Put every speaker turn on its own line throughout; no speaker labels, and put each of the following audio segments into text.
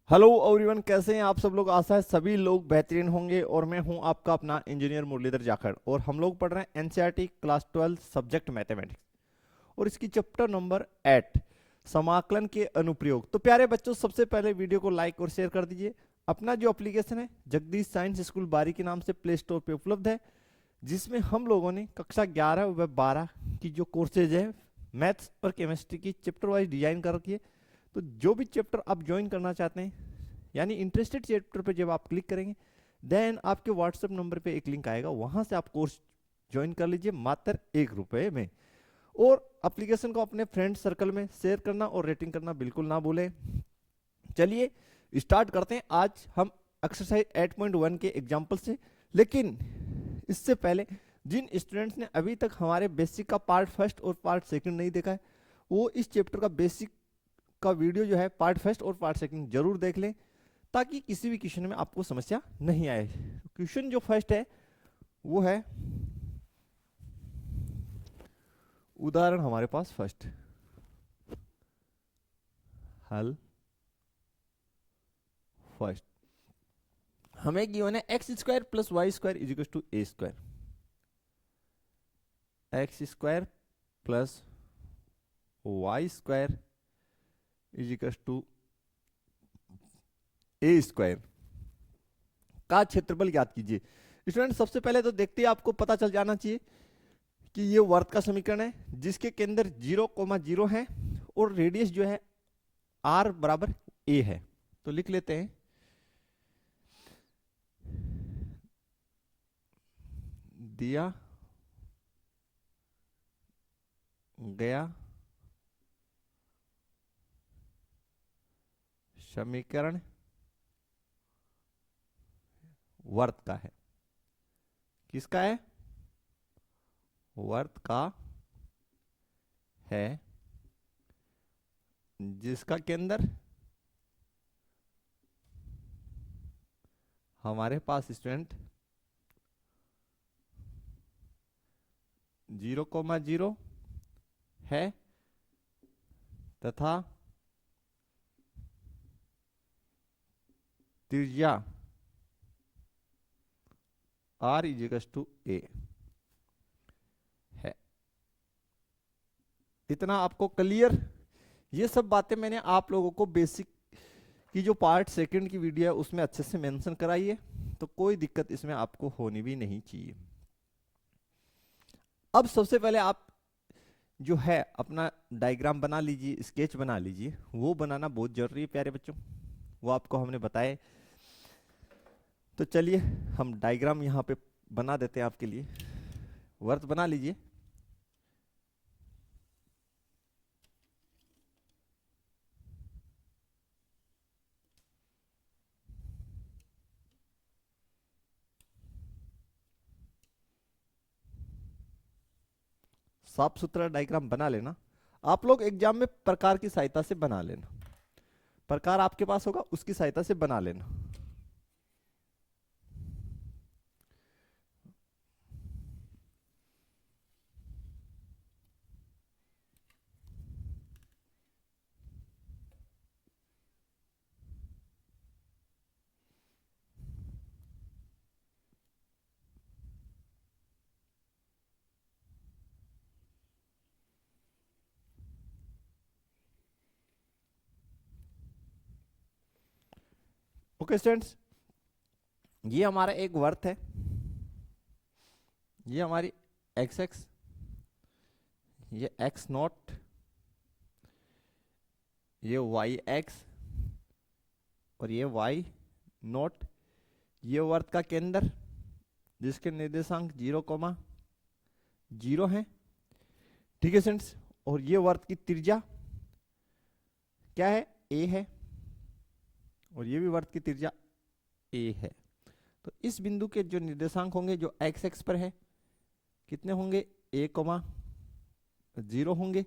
Hello everyone, कैसे हैं आप सब लोग। आशा है सभी लोग बेहतरीन होंगे और मैं हूं आपका अपना इंजीनियर मुरलीधर जाखड़ और हम लोग पढ़ रहे हैं एनसीईआरटी क्लास 12 सब्जेक्ट मैथमेटिक्स और इसकी चैप्टर नंबर 8 समाकलन के अनुप्रयोग। तो प्यारे बच्चों, सबसे पहले वीडियो को लाइक और शेयर कर दीजिए। अपना जो एप्लीकेशन है जगदीश साइंस स्कूल बारी के नाम से प्ले स्टोर पे उपलब्ध है, जिसमें हम लोगों ने कक्षा 11 व 12 की जो कोर्सेज है मैथ्स और केमिस्ट्री की चैप्टर वाइज डिजाइन कर रखी है। तो जो भी चैप्टर आप ज्वाइन करना चाहते हैं, यानी इंटरेस्टेड चैप्टर पे जब आप क्लिक करेंगे देन आपके व्हाट्सएप नंबर पे एक लिंक आएगा, वहां से आप कोर्स ज्वाइन कर लीजिए मात्र ₹1 में। और एप्लीकेशन को अपने फ्रेंड सर्कल में शेयर करना और रेटिंग करना बिल्कुल ना भूलें। चलिए स्टार्ट करते हैं आज हम एक्सरसाइज 8.1 के एग्जाम्पल से। लेकिन इससे पहले जिन स्टूडेंट्स ने अभी तक हमारे बेसिक का पार्ट फर्स्ट और पार्ट सेकंड नहीं देखा है, वो इस चैप्टर का बेसिक का वीडियो जो है पार्ट फर्स्ट और पार्ट सेकंड जरूर देख लें, ताकि किसी भी क्वेश्चन में आपको समस्या नहीं आए। क्वेश्चन जो फर्स्ट है वो है उदाहरण हमारे पास फर्स्ट, हल फर्स्ट हमें गिवन है x square plus y square is equal to a square. X square plus y square is equal to a square का क्षेत्रफल ज्ञात कीजिए। स्टूडेंट सबसे पहले तो देखते ही आपको पता चल जाना चाहिए कि ये वर्त का समीकरण है जिसके केंद्र 0,0 है और रेडियस जो है r बराबर a है। तो लिख लेते हैं दिया गया समीकरण वर्त का है। किसका है? वर्त का है, जिसका केंद्र हमारे पास स्टूडेंट 0,0 है तथा त्रिज्या r इजिकल्स टू a है। इतना आपको क्लियर? ये सब बातें मैंने आप लोगों को बेसिक की जो पार्ट सेकंड की वीडियो है उसमें अच्छे से मेंशन कराई है, तो कोई दिक्कत इसमें आपको होनी भी नहीं चाहिए। अब सबसे पहले आप जो है अपना डायग्राम बना लीजिए, स्केच बना लीजिए। वो बनाना बहुत जरूरी है प्यारे बच्चों, वो आपको हमने बताए। तो चलिए हम डायग्राम यहाँ पे बना देते हैं आपके लिए। वर्त बना लीजिए। साफ सुथरा डायग्राम बना लेना। आप लोग एग्जाम में प्रकार की सहायता से बना लेना, प्रकार आपके पास होगा उसकी सहायता से बना लेना। ओके स्टूडेंट्स, ये हमारा एक वर्त है, ये हमारी एक्स एक्स, ये एक्स नॉट, ये वाई एक्स और ये वाई नॉट। ये वर्त का केंद्र जिसके निर्देशांक 0,0 है। ठीक है स्टूडेंट्स, और ये वर्त की त्रिज्या क्या है? a है, और ये भी वर्त की त्रिज्या a है। तो इस बिंदु के जो निर्देशांक होंगे जो एक्स एक्स पर है कितने होंगे? 1,0 होंगे।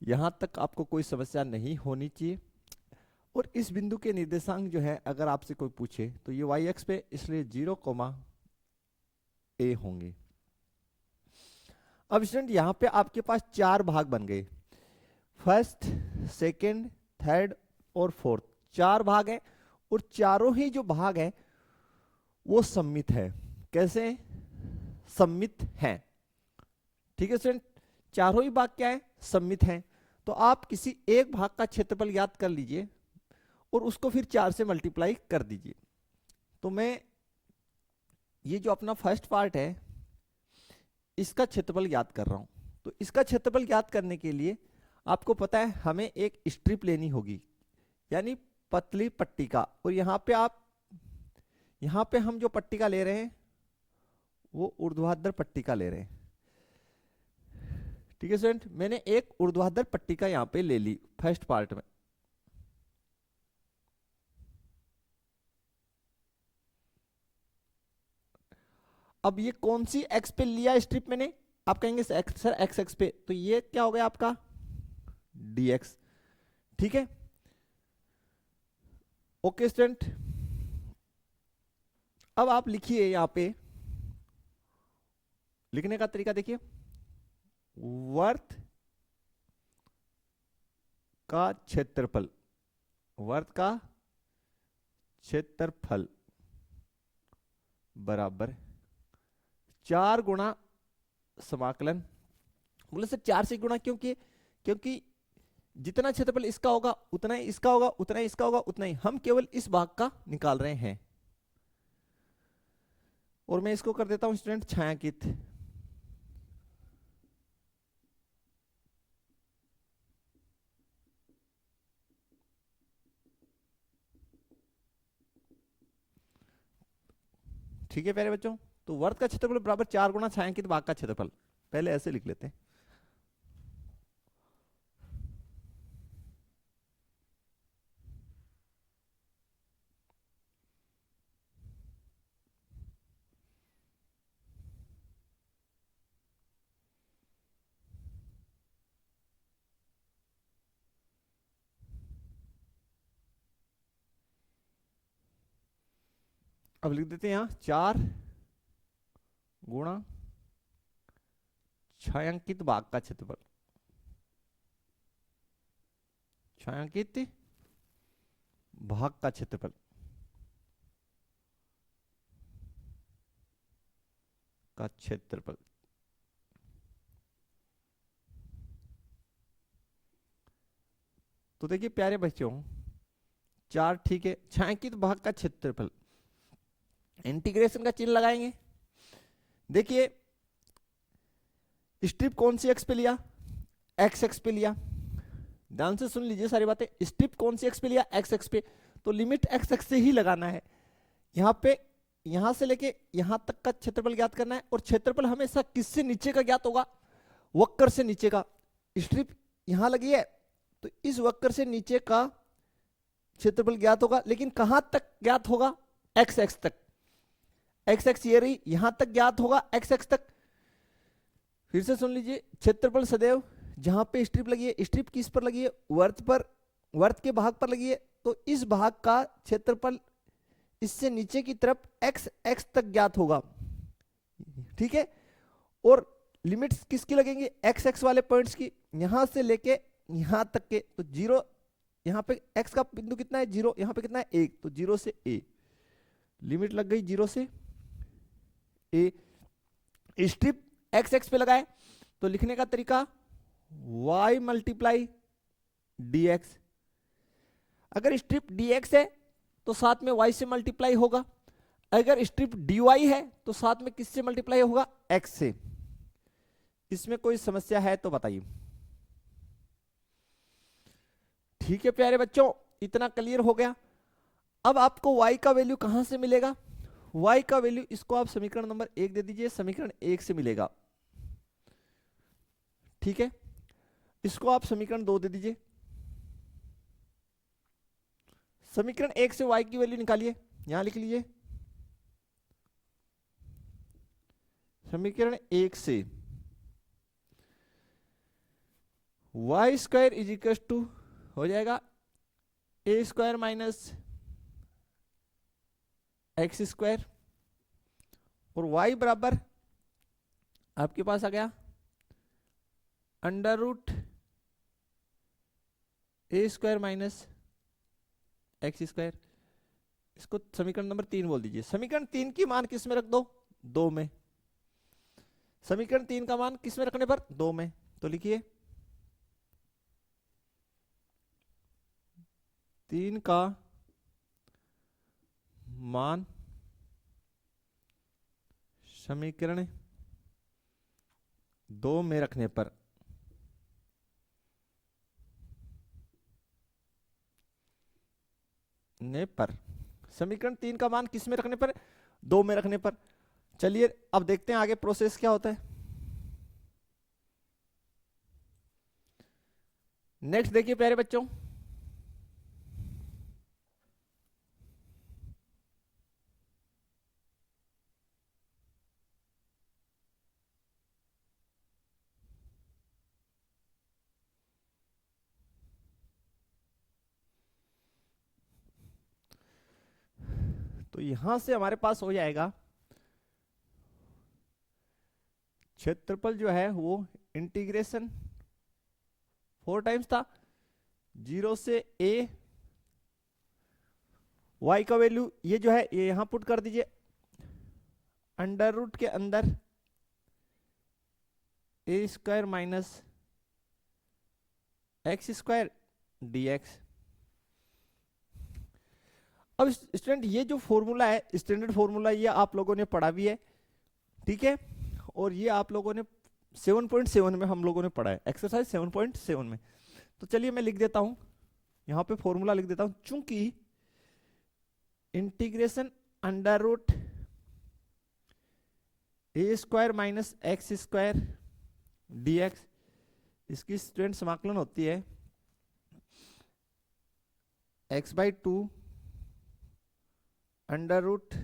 यहां तक आपको कोई समस्या नहीं होनी चाहिए। और इस बिंदु के निर्देशांक जो है अगर आपसे कोई पूछे तो ये वाई एक्स पे, इसलिए 0,a होंगे। अब स्टूडेंट यहां पे आपके पास 4 भाग बन गए, फर्स्ट, सेकंड, थर्ड और फोर्थ। 4 भाग है और चारों ही जो भाग है वो सममित है। कैसे? सममित है। ठीक है स्टूडेंट, चारों ही भाग क्या है? सममित है। तो आप किसी एक भाग का क्षेत्रफल याद कर लीजिए और उसको फिर 4 से मल्टीप्लाई कर दीजिए। तो मैं ये जो अपना फर्स्ट पार्ट है इसका क्षेत्रफल याद कर रहा हूं। तो इसका क्षेत्रफल याद करने के लिए आपको पता है हमें एक स्ट्रिप लेनी होगी, यानी पतली पट्टिका। और यहां पे हम जो पट्टिका ले रहे हैं वो ऊर्ध्वाधर पट्टिका ले रहे हैं। ठीक है स्टूडेंट, मैंने एक ऊर्ध्वाधर पट्टिका यहां पे ले ली फर्स्ट पार्ट में। अब ये कौन सी एक्स पे लिया स्ट्रिप मैंने? आप कहेंगे सर एक्स एक्स पे, तो ये क्या हो गया आपका? dx। ठीक है, ओके स्टूडेंट। अब आप लिखिए, यहां पे लिखने का तरीका देखिए, वर्त का क्षेत्रफल, वर्त का क्षेत्रफल बराबर 4 गुणा समाकलन। बोले सर 4 से गुणा क्योंकि जितना क्षेत्रफल इसका होगा उतना ही इसका होगा, उतना ही इसका होगा, उतना ही। हम केवल इस भाग का निकाल रहे हैं। और मैं इसको कर देता हूं स्टूडेंट छायांकित। ठीक है प्यारे बच्चों, तो वर्त का क्षेत्रफल बराबर 4 गुणा छायांकित भाग का क्षेत्रफल। पहले ऐसे लिख लेते हैं। अब लिख देते हैं यहां 4 गुणा छायांकित भाग का क्षेत्रफल, छायांकित भाग का क्षेत्रफल का क्षेत्रफल। तो देखिए प्यारे बच्चों, 4 ठीक है, छायांकित भाग का क्षेत्रफल, इंटीग्रेशन का चिन्ह लगाएंगे। देखिए स्ट्रिप कौन सी एक्स पे लिया? एक्स एक्स पे लिया। ध्यान से सुन लीजिए सारी बातें। स्ट्रिप कौन सी एक्स पे लिया? एक्स एक्स पे। तो लिमिट एक्स एक्स से ही लगाना है। यहाँ पे यहां से लेके यहां तक का क्षेत्रफल ज्ञात करना है। और क्षेत्रफल हमेशा किससे नीचे का ज्ञात होगा? वक्र से नीचे का। स्ट्रिप यहां लगी है तो इस वक्र से नीचे का क्षेत्रफल ज्ञात होगा, लेकिन कहां तक ज्ञात होगा? एक्स एक्स तक। एक्स एक्स ये रही, यहां तक ज्ञात होगा एक्स एक्स तक। फिर से सुन लीजिए, क्षेत्रफल सदैव जहां पे स्ट्रिप लगी है, स्ट्रिप किस पर लगी है? वर्त पर, वर्त के भाग पर लगी है। तो इस भाग का क्षेत्रफल इससे नीचे की तरफ एक्स एक्स तक ज्ञात होगा। ठीक है, और लिमिट्स किसकी लगेंगी? एक्स एक्स वाले पॉइंट्स की, यहां से लेके यहां तक के। तो 0, यहां पे एक्स का बिंदु कितना है? 0। यहां पे कितना है? 1। तो 0 से a, लिमिट लग गई 0 से a। स्ट्रिप एक्स एक्स पे लगाए तो लिखने का तरीका y मल्टीप्लाई dx। अगर स्ट्रिप dx है तो साथ में y से मल्टीप्लाई होगा। अगर स्ट्रिप dy है तो साथ में किससे मल्टीप्लाई होगा? x से। इसमें कोई समस्या है तो बताइए। ठीक है प्यारे बच्चों, इतना क्लियर हो गया। अब आपको y का वैल्यू कहां से मिलेगा? y का वैल्यू इसको आप समीकरण नंबर 1 दे दीजिए, समीकरण 1 से मिलेगा। ठीक है, इसको आप समीकरण 2 दे दीजिए। समीकरण 1 से y की वैल्यू निकालिए, यहां लिख लीजिए। समीकरण 1 से y square is equal to हो जाएगा ए स्क्वायर माइनस एक्स स्क्वायर, और y बराबर आपके पास आ गया अंडर रूट ए स्क्वायर माइनस एक्स स्क्वायर, इसको समीकरण नंबर 3 बोल दीजिए। समीकरण 3 की मान किस में रख दो? 2 में। समीकरण 3 का मान किस में रखने पर? 2 में। तो लिखिए 3 का मान समीकरण 2 में रखने पर समीकरण 3 का मान किस में रखने पर? 2 में रखने पर। चलिए अब देखते हैं आगे प्रोसेस क्या होता है। नेक्स्ट देखिए प्यारे बच्चों, तो यहां से हमारे पास हो जाएगा क्षेत्रफल जो है वो इंटीग्रेशन 4 टाइम्स था 0 से a, y का वैल्यू ये जो है ये यहां पुट कर दीजिए, अंडर रूट के अंदर a square minus x square dx। अब स्टूडेंट ये जो फॉर्मूला है स्टैंडर्ड फॉर्मूला, ये आप लोगों ने पढ़ा भी है, ठीक है, और ये आप लोगों ने 7.7 में हम लोगों ने पढ़ा है, एक्सरसाइज 7.7 में। तो चलिए मैं लिख देता हूं, यहां पे फॉर्मूला लिख देता हूं। चूंकि इंटीग्रेशन अंडर रूट ए square minus x square dx, इसकी स्टूडेंट समाकलन होती है x/2 under root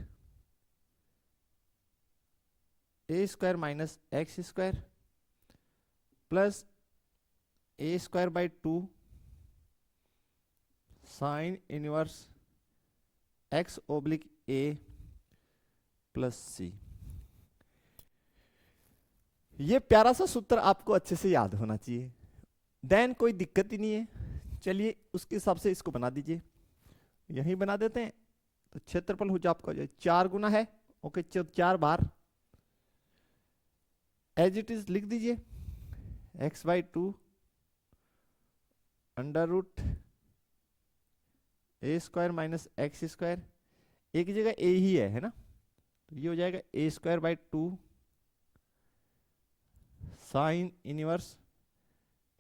A square minus x square plus A square by 2 sine inverse X oblique A plus C. ये प्यारा सा सूत्र आपको अच्छे से याद होना चाहिए, देन कोई दिक्कत ही नहीं है। चलिए उसके हिसाब से इसको बना दीजिए, यहीं बना देते हैं। तो क्षेत्रफल हो जाए आपका 4 गुना है, ओके, 4 बार एज इट इज लिख दीजिए x/2 अंडर रूट ए स्क्वायर माइनस एक्स स्क्वायर, एक ही जगह ए ही है ना, तो ये हो जाएगा ए square by 2 sine inverse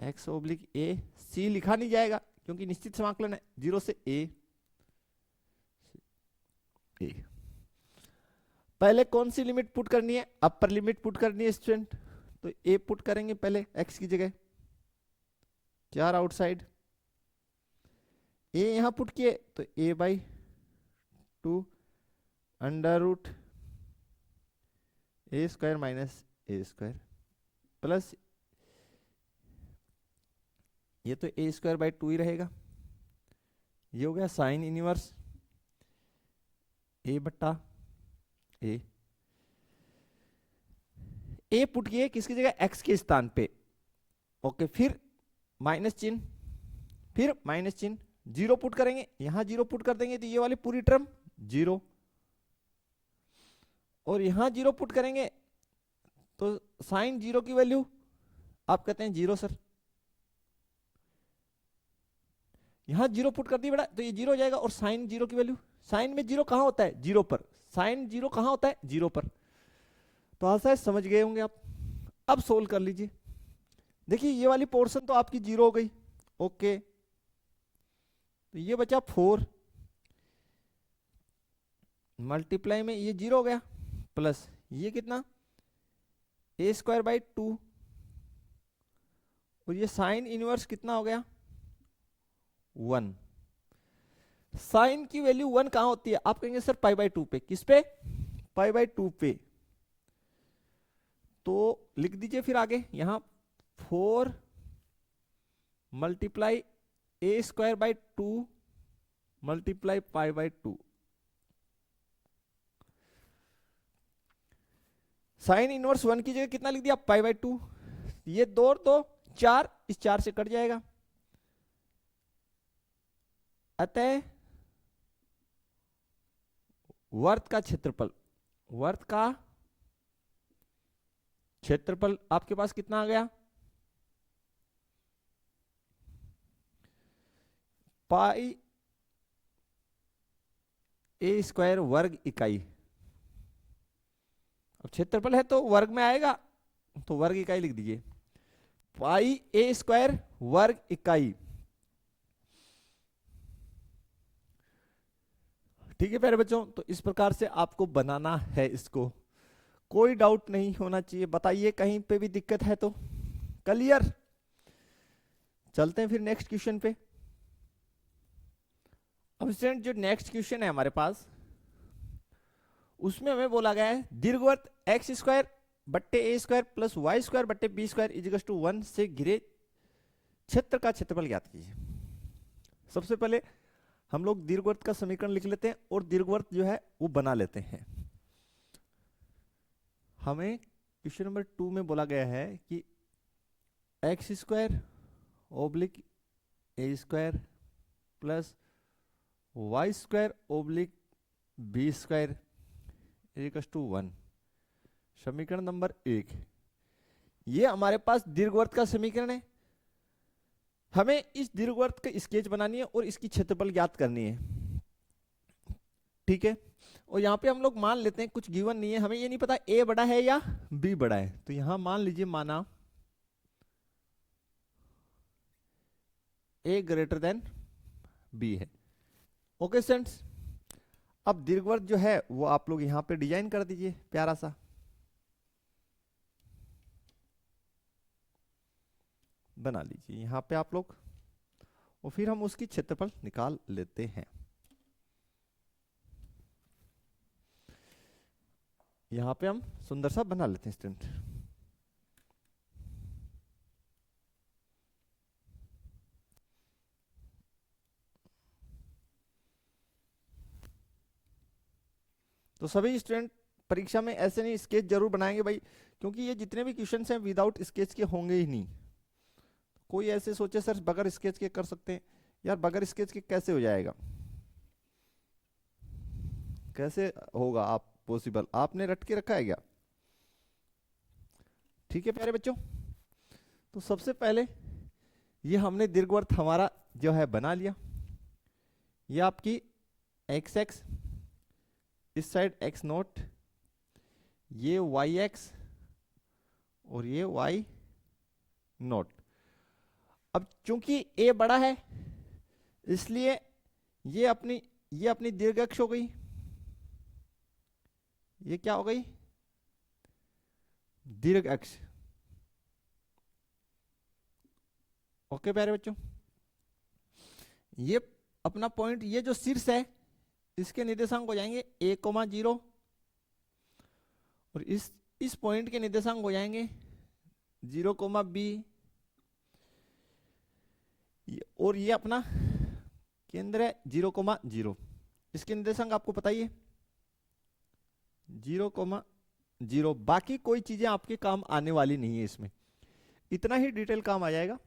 X oblique A. C लिखा नहीं जाएगा क्योंकि निश्चित समाकलन है 0 से ए। पहले कौन सी लिमिट पुट करनी है? अपर लिमिट पुट करनी है स्टूडेंट, तो ए पुट करेंगे पहले एक्स की जगह, 4 आउटसाइड, ए यहां पुट किए तो a/2 under root A square minus A square plus ये तो ए स्क्वायर बाई 2 ही रहेगा, ये हो गया साइन इनवर्स a/a। ए पुट किए किसकी जगह? एक्स के स्थान पे, ओके, फिर माइनस चिन्ह, फिर माइनस चिन्ह, 0 पुट करेंगे, यहां 0 पुट कर देंगे तो ये वाली पूरी टर्म 0, और यहां 0 पुट करेंगे तो साइन 0 की वैल्यू आप कहते हैं 0 सर, यहां 0 पुट कर दी बेटा तो ये 0 हो जाएगा, और साइन 0 की वैल्यू, साइन में 0 कहां होता है? 0 पर। साइन 0 कहां होता है? 0 पर। तो आशा है समझ गए होंगे आप। अब सोल्व कर लीजिए, देखिए ये वाली पोर्शन तो आपकी 0 हो गई, ओके, तो ये बचा 4 मल्टीप्लाई में ये 0 हो गया प्लस ये कितना ए स्क्वायर बाई 2, और ये साइन इनवर्स कितना हो गया 1। साइन की वैल्यू 1 कहां होती है? आप कहेंगे सर π/2 पे, किस पे? π/2 पे। तो लिख दीजिए फिर आगे यहां 4 multiply A square by 2 multiply π/2। Sine inverse 1 की जगह कितना लिख दिया? π/2। ये 2 और 2 4, इस 4 से कट जाएगा, अतः वर्त का क्षेत्रफल, वर्त का क्षेत्रफल आपके पास कितना आ गया, पाई ए स्क्वायर वर्ग इकाई। अब क्षेत्रफल है तो वर्ग में आएगा, तो वर्ग इकाई लिख दीजिए, पाई ए स्क्वायर वर्ग इकाई। ठीक है प्यारे बच्चों, तो इस प्रकार से आपको बनाना है इसको, कोई डाउट नहीं होना चाहिए। बताइए कहीं पे भी दिक्कत है तो। क्लियर? चलते हैं फिर नेक्स्ट क्वेश्चन पे। अब स्टूडेंट जो नेक्स्ट क्वेश्चन है हमारे पास, उसमें हमें बोला गया है दीर्घवृत्त एक्स स्क्वायर बट्टे a square plus y square बट्टे बी स्क्वायर इजिकल्स टू 1 से घिरे क्षेत्र का क्षेत्रफल ज्ञात कीजिए। सबसे पहले हम लोग दीर्घवृत्त का समीकरण लिख लेते हैं और दीर्घवृत्त जो है वो बना लेते हैं। हमें क्वेश्चन नंबर 2 में बोला गया है कि x square oblique a square plus y square oblique b square equals to 1, समीकरण नंबर 1। ये हमारे पास दीर्घवृत्त का समीकरण है। हमें इस दीर्घवृत्त का स्केच बनानी है और इसकी क्षेत्रफल ज्ञात करनी है। ठीक है, और यहाँ पे हम लोग मान लेते हैं, कुछ गिवन नहीं है, हमें ये नहीं पता ए बड़ा है या बी बड़ा है, तो यहां मान लीजिए माना ए ग्रेटर देन बी है। ओके स्टूडेंट्स, अब दीर्घवृत्त जो है वो आप लोग यहां पे डिजाइन कर दीजिए प्यारा सा। बना लीजिए यहां पे आप लोग, और फिर हम उसकी क्षेत्रफल निकाल लेते हैं। यहां पे हम सुंदर सा बना लेते हैं स्टूडेंट। तो सभी स्टूडेंट परीक्षा में ऐसे नहीं स्केच जरूर बनाएंगे भाई, क्योंकि ये जितने भी क्वेश्चन हैं विदाउट स्केच के होंगे ही नहीं। कोई ऐसे सोचे सर बगैर स्केच के कर सकते हैं, यार बगैर स्केच के कैसे हो जाएगा, कैसे होगा आप पॉसिबल, आपने रट के रखा है क्या? ठीक है प्यारे बच्चों, तो सबसे पहले ये हमने दीर्घवृत्त हमारा जो है बना लिया। ये आपकी एक्स एक्स, इस साइड एक्स नोट, ये वाई एक्स और ये वाई नोट। अब चूंकि ए बड़ा है इसलिए ये अपनी दीर्घ अक्ष हो गई, ये क्या हो गई, दीर्घ अक्ष। ओके प्यारे बच्चों, ये अपना पॉइंट, ये जो शीर्ष है इसके निर्देशांक हो जाएंगे a,0 और इस पॉइंट के निर्देशांक हो जाएंगे 0,b, और ये अपना केंद्र है 0,0। इसके निर्देशांक आपको पता ही है 0,0। बाकी कोई चीजें आपके काम आने वाली नहीं है, इसमें इतना ही डिटेल काम आ जाएगा।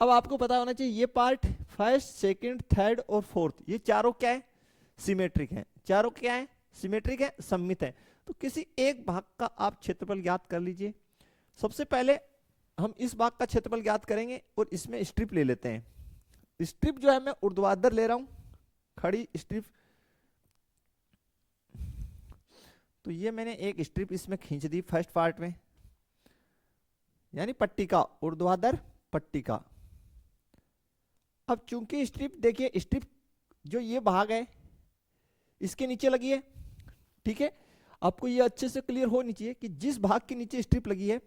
अब आपको पता होना चाहिए ये पार्ट फर्स्ट सेकंड थर्ड और फोर्थ, ये चारों क्या है, सिमेट्रिक हैं। चारों क्या है, सिमेट्रिक है, सममित है। तो किसी एक भाग का आप क्षेत्रफल ज्ञात कर लीजिए। सबसे पहले हम इस भाग का क्षेत्रफल ज्ञात करेंगे और इसमें स्ट्रिप ले लेते हैं। स्ट्रिप जो है मैं ऊर्ध्वाधर ले रहा हूं, खड़ी स्ट्रिप। तो ये मैंने एक स्ट्रिप इसमें खींच दी फर्स्ट पार्ट में, यानी पट्टिका, ऊर्ध्वाधर पट्टिका। अब चूंकि स्ट्रिप, देखिए स्ट्रिप जो ये भाग है इसके नीचे लगी है। ठीक है, आपको ये अच्छे से क्लियर होनी चाहिए कि जिस भाग के नीचे स्ट्रिप लगी है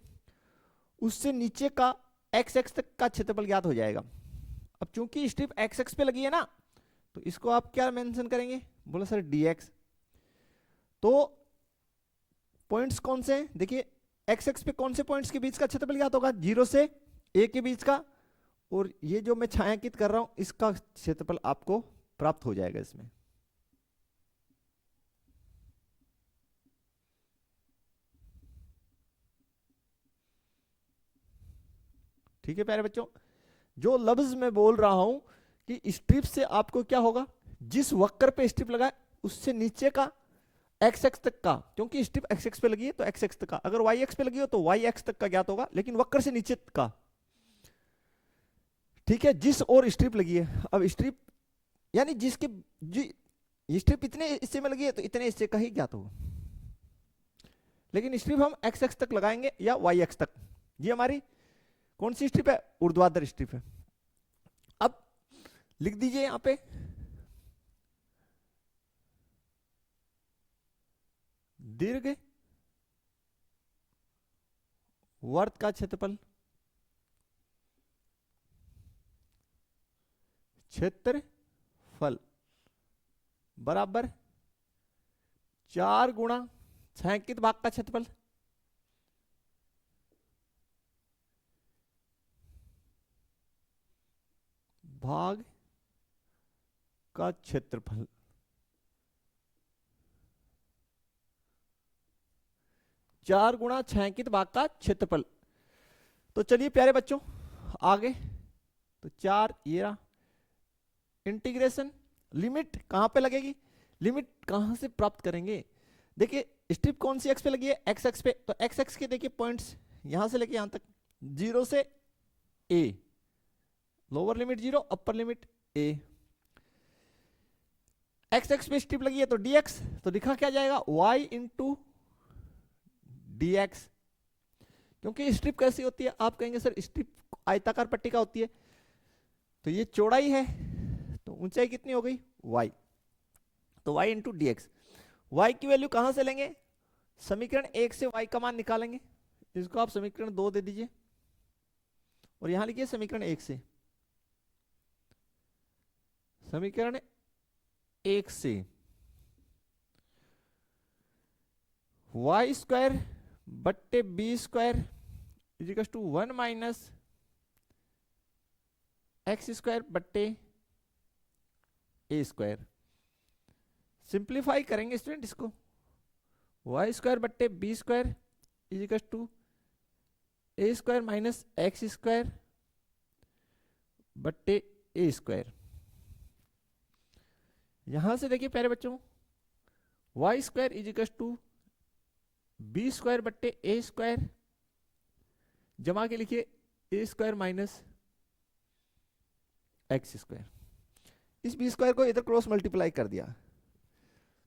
उससे नीचे का एक्स एक्स तक का क्षेत्रफल ज्ञात हो जाएगा। अब चूंकि स्ट्रिप एक्स एक्स पे लगी है ना, तो इसको आप क्या मेंशन करेंगे, बोला सर dx। तो पॉइंट्स कौन से हैं, देखिए एक्स एक्स पे कौन से पॉइंट्स के बीच का क्षेत्रफल ज्ञात होगा, 0 से a के बीच का, और ये जो मैं छायांकित कर रहा हूं इसका क्षेत्रफल आपको प्राप्त हो जाएगा इसमें। ठीक है प्यारे बच्चों, जो लफ्ज मैं बोल रहा हूं कि स्ट्रिप से आपको क्या होगा, जिस वक्र पे स्ट्रिप लगा है उससे नीचे का एक्स एक्स तक का, क्योंकि स्ट्रिप एक्स एक्स पे लगी है तो एक्स एक्स तक का, अगर वाई एक्स पे लगी हो तो वाई एक्स तक का ज्ञात होगा, लेकिन वक्र से नीचे का। ठीक है, जिस और स्ट्रिप लगी है, अब स्ट्रिप यानी जिसके जी स्ट्रिप इतने हिस्से में लगी है तो इतने हिस्से का ही ज्ञात होगा, लेकिन स्ट्रिप हम एक्स एक्स तक लगाएंगे या वाई एक्स तक। ये हमारी कौन सी स्ट्रिप है? ऊर्ध्वाधर स्ट्रिप है। अब लिख दीजिए यहां पे दीर्घ वर्त का क्षेत्रफल क्षेत्रफल बराबर 4 गुणा छायांकित भाग का क्षेत्रफल भाग का क्षेत्रफल। चार गुणा छायांकित भाग का क्षेत्रफल। तो चलिए प्यारे बच्चों आगे, तो 4 ये रहा, इंटीग्रेशन लिमिट कहां पे लगेगी, लिमिट कहां से प्राप्त करेंगे? देखिए स्ट्रिप कौन सी एक्स पे लगी है? एक्स एक्स पे, तो एक्स एक्स के देखिए पॉइंट्स यहां से लेके यहां तक, 0 से ए, लोअर लिमिट 0 अपर लिमिट ए। एक्स एक्स पे स्ट्रिप लगी है तो dx, तो लिखा क्या जाएगा? y into dx। क्योंकि स्ट्रिप कैसी होती है? आप कहेंगे सर स्ट्रिप आयताकार पट्टी का होती है, तो ये चौड़ाई है तो ऊंचाई कितनी हो गई? y, तो y into d x. Y की वैल्यू कहां से लेंगे? समीकरण 1 से y का मान निकालेंगे, इसको आप समीकरण 2 दे दीजिए और यहां लिखिए समीकरण 1 से, समीकरण 1 से वाई स्क्वायर बट्टे b square is equal to 1 minus x square बट्टे ए स्क्वायर। सिंप्लीफाई करेंगे स्टूडेंट इसको, वाई स्क्वायर बट्टे b square is equal to a square minus x square बट्टे ए स्क्वायर। यहां से देखिए प्यारे बच्चों, y square is equal to b square बट्टे ए स्क्वायर जमा के लिखिए a square minus x square. इस बी स्क्वायर को इधर क्रॉस मल्टीप्लाई कर दिया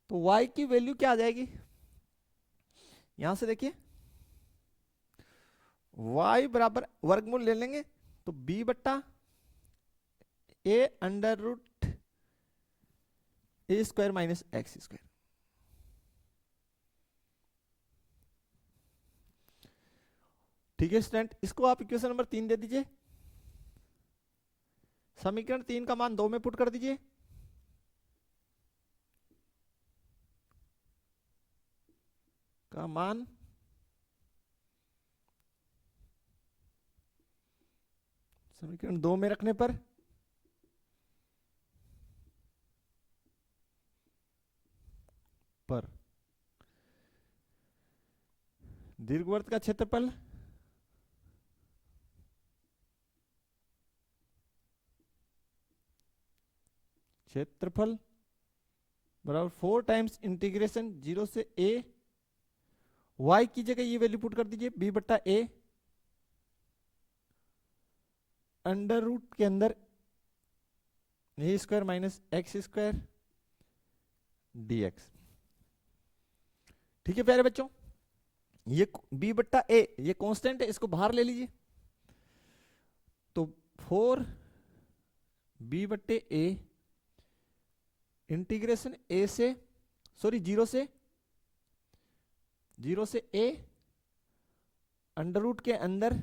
तो y की वैल्यू क्या आ जाएगी? यहां से देखिए y बराबर वर्गमूल ले लेंगे तो b बट्टा A under root A square minus x square. ठीक है स्टूडेंट, इसको आप इक्वेशन नंबर 3 दे दीजिए, समीकरण 3 का मान 2 में पुट कर दीजिए, का मान समीकरण 2 में रखने पर दीर्घवृत्त का क्षेत्रफल बराबर 4 टाइम्स इंटीग्रेशन 0 से a, y की जगह ये वैल्यू पुट कर दीजिए b बट्टा ए अंडर रूट के अंदर A square minus x square dx। ठीक है प्यारे बच्चों, ये b बट्टा ए ये कांस्टेंट है, इसको बाहर ले लीजिए, तो 4 b बट्टे ए इंटीग्रेशन ए से सॉरी 0 से ए अंडर रूट के अंदर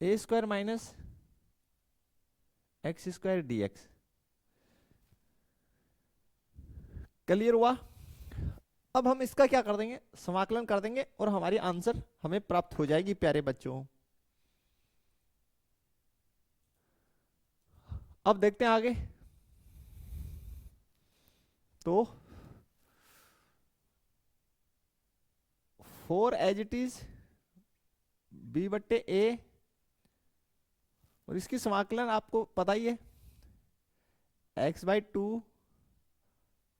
A square minus x square dx। Clear हुआ? अब हम इसका क्या कर देंगे? समाकलन कर देंगे और हमारी आंसर हमें प्राप्त हो जाएगी प्यारे बच्चों। अब देखते हैं आगे, तो 4 एज इट इज बी बट्टे ए और इसकी समाकलन आपको पता ही है x/2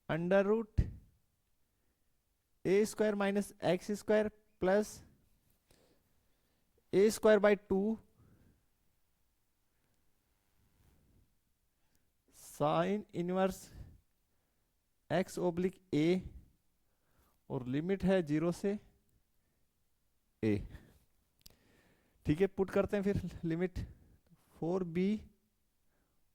under root A square minus x square plus A square by 2 sine inverse X oblique A, और लिमिट है 0 से ए। ठीक है, पुट करते हैं फिर लिमिट 4b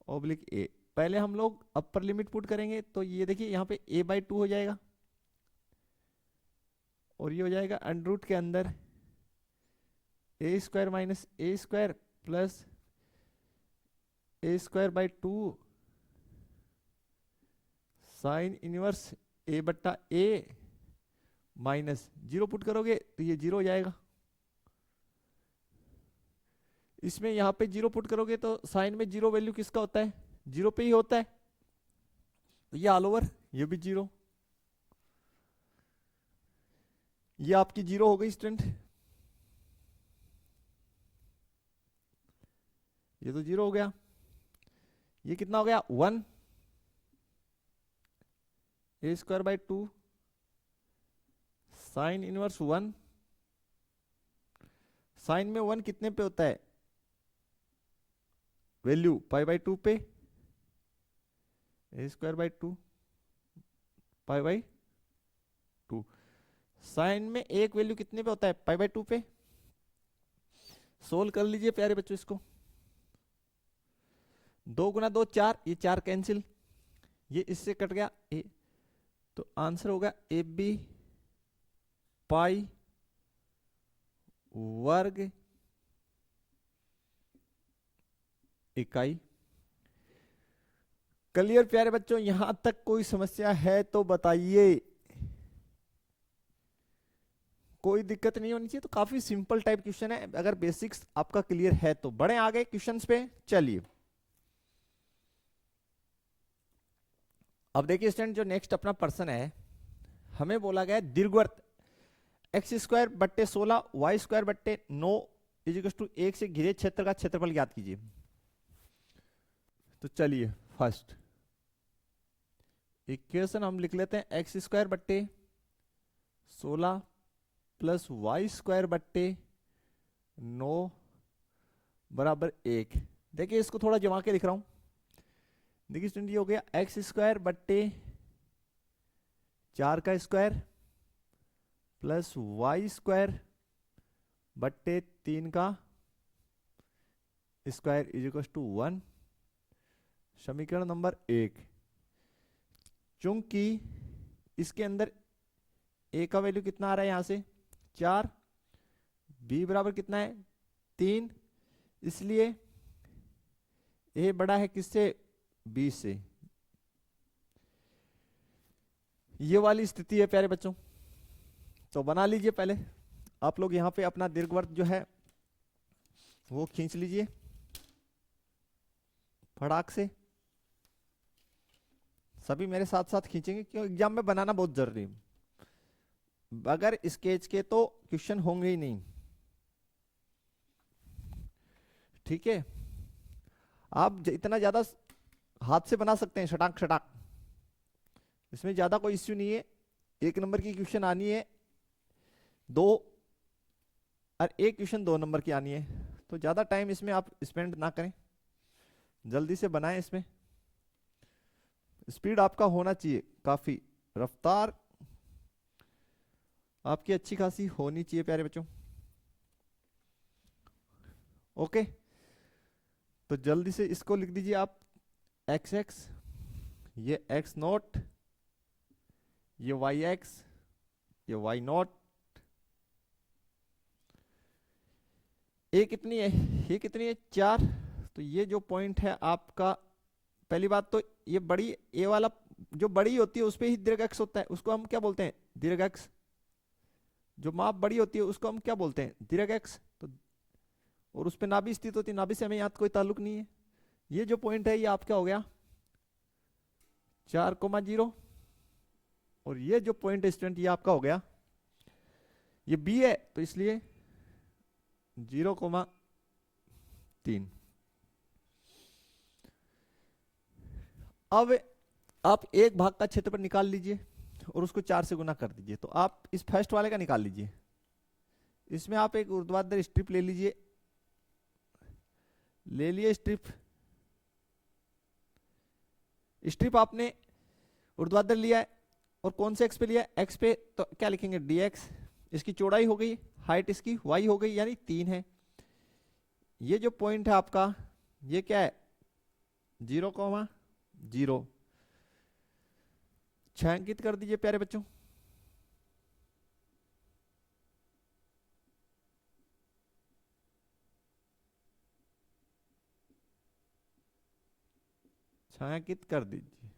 ओब्लिक ए। पहले हम लोग अपर लिमिट पुट करेंगे, तो ये देखिए यहाँ पे a बाई 2 हो जाएगा, और ये हो जाएगा अंडर रूट के अंदर A square minus A square plus A square by 2 sine inverse A बट्टा ए माइनस 0 पुट करोगे तो ये 0 हो जाएगा। इसमें यहाँ पे 0 पुट करोगे तो साइन में 0 वैल्यू किसका होता है, 0 पे ही होता है, तो ये ऑल ओवर ये भी 0, ये आपकी 0 हो गई स्टूडेंट, ये तो 0 हो गया। ये कितना हो गया 1 A square by 2 sine inverse 1, sine में 1 कितने पे होता है वैल्यू, पाई बाई 2 पे, A square by 2 pi by 2। Sine में एक वैल्यू कितने पे होता है, पाई बाई 2 पे। सोल्व कर लीजिए प्यारे बच्चों इसको, 2 गुना 2 4, ये 4 कैंसिल, ये इससे कट गया ए, तो आंसर होगा ए बी पाई वर्ग इकाई। क्लियर प्यारे बच्चों, यहां तक कोई समस्या है तो बताइए, कोई दिक्कत नहीं होनी चाहिए। तो काफी सिंपल टाइप क्वेश्चन है, अगर बेसिक्स आपका क्लियर है तो। बढ़े आगे क्वेश्चंस पे, चलिए अब देखिए स्टूडेंट, जो नेक्स्ट अपना पर्सन है, हमें बोला गया दीर्घवृत्त एक्स स्क्वायर बट्टे 16 वाई स्क्वायर बट्टे 9 इजिकल्स टू 1 से घिरे क्षेत्र का क्षेत्रफल ज्ञात कीजिए। तो चलिए फर्स्ट इक्वेशन हम लिख लेते हैं, एक्स स्क्वायर बट्टे 16 प्लस वाई स्क्वायर बट्टे 9 बराबर 1। देखिए इसको थोड़ा जमा के लिख रहा हूं, देखिए स्टूडेंट ये हो गया एक्स स्क्वायर बट्टे 4 का स्क्वायर प्लस वाई स्क्वायर बट्टे 3 का स्क्वायर इजिकल्स टू 1। समीकरण नंबर 1, चूंकि इसके अंदर ए का वैल्यू कितना आ रहा है यहां से 4, बी बराबर कितना है 3, इसलिए ए बड़ा है किससे, बी से। ये वाली स्थिति है प्यारे बच्चों, तो बना लीजिए पहले आप लोग यहां पे अपना दीर्घवृत्त जो है वो खींच लीजिए फटाक से, सभी मेरे साथ साथ खींचेंगे क्यों एग्जाम में बनाना बहुत जरूरी है, बगैर स्केच के तो क्वेश्चन होंगे ही नहीं। ठीक है, आप इतना ज्यादा हाथ से बना सकते हैं शटाक शटाक, इसमें ज्यादा कोई इश्यू नहीं है। 1 नंबर की क्वेश्चन आनी है, 2 और 1 क्वेश्चन 2 नंबर की आनी है, तो ज्यादा टाइम इसमें आप स्पेंड ना करें, जल्दी से बनाएं। इसमें स्पीड आपका होना चाहिए, काफी रफ्तार आपकी अच्छी खासी होनी चाहिए प्यारे बच्चों। ओके, तो जल्दी से इसको लिख दीजिए आप, एक्स एक्स, ये एक्स नॉट, ये वाई एक्स, ये वाई नॉट। ए कितनी है, ये कितनी है 4, तो ये जो पॉइंट है आपका, पहली बात तो ये बड़ी ए वाला जो बड़ी होती है उस पर ही दीर्घ अक्ष होता है, उसको हम क्या बोलते हैं दीर्घ अक्ष। जो माप बड़ी होती है उसको हम क्या बोलते हैं दीर्घ अक्ष। तो और उस पर नाभि स्थित होती है, नाभि से हमें यहाँ कोई ताल्लुक नहीं है। ये जो पॉइंट है ये आपका हो गया 4,0, और ये जो पॉइंट है स्टूडेंट ये आपका हो गया, ये बी है तो इसलिए 0,3। अब आप एक भाग का क्षेत्रफल निकाल लीजिए, और उसको 4 से गुना कर दीजिए। तो आप इस फर्स्ट वाले का निकाल लीजिए। इसमें आप एक ऊर्ध्वाधर स्ट्रिप ले लीजिए, ले लिए स्ट्रिप। स्ट्रिप आपने ऊर्ध्वाधर लिया है और कौन से एक्स पे लिया है, एक्स पे, तो क्या लिखेंगे dx। इसकी चौड़ाई हो गई, हाइट इसकी y हो गई, यानी 3 है। ये जो पॉइंट है आपका, ये क्या है, 0,0। छायांकित कर दीजिए प्यारे बच्चों। छायांकित कर दीजिए।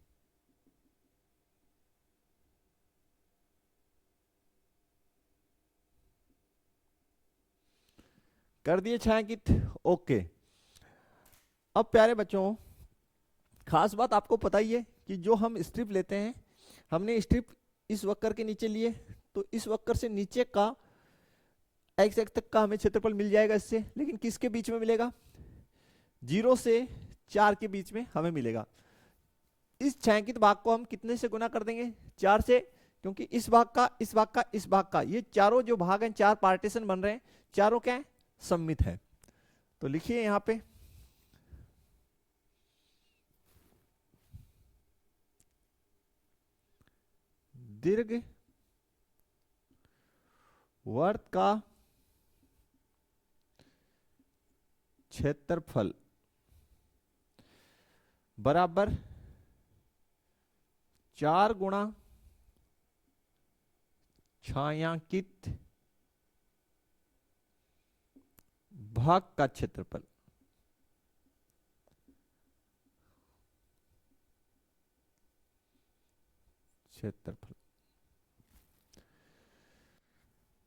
कर दिए छायांकित, ओके। अब प्यारे बच्चों, खास बात आपको पता ही है कि जो हम स्ट्रिप लेते हैं, हमने स्ट्रिप इस वक्र के नीचे लिए, तो इस वक्र से नीचे का एक्स एक्स तक का हमें क्षेत्रफल मिल जाएगा इससे, लेकिन किसके बीच में मिलेगा, 0 से 4 के बीच में हमें मिलेगा। इस छायांकित भाग को हम कितने से गुना कर देंगे, 4 से, क्योंकि इस भाग का, इस भाग का, इस भाग का, ये चारों जो भाग हैं, 4 पार्टीशन बन रहे हैं, चारों क्या है, सममित है। तो लिखिए यहां पे दीर्घ वर्त का क्षेत्रफल बराबर 4 गुणा छायांकित भाग का क्षेत्रफल। क्षेत्रफल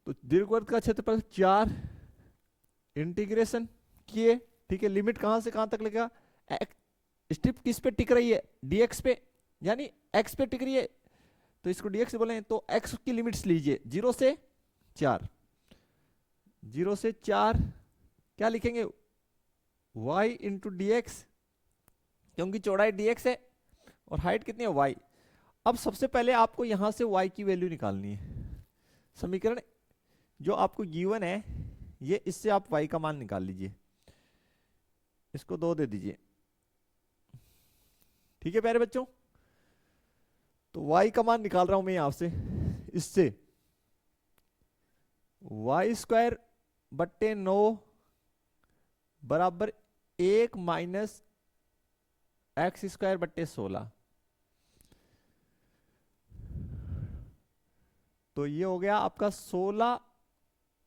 तो दीर्घवृत्त का क्षेत्रफल 4, इंटीग्रेशन किए, ठीक है। लिमिट कहां से कहां तक लेगा, स्ट्रिप किस पे टिक रही है, dx पे, यानी x पे टिक रही है, तो इसको dx बोले, तो x की लिमिट्स लीजिए 0 से 4। 0 से 4 क्या लिखेंगे, y इंटू dx, क्योंकि चौड़ाई dx है और हाइट कितनी है, y। अब सबसे पहले आपको यहां से y की वैल्यू निकालनी है। समीकरण जो आपको गिवन है, ये इससे आप y का मान निकाल लीजिए। इसको 2 दे दीजिए, ठीक है प्यारे बच्चों। तो y का मान निकाल रहा हूं मैं आपसे, इससे y² बट्टे 9 बराबर 1 माइनस x² बट्टे 16। तो ये हो गया आपका 16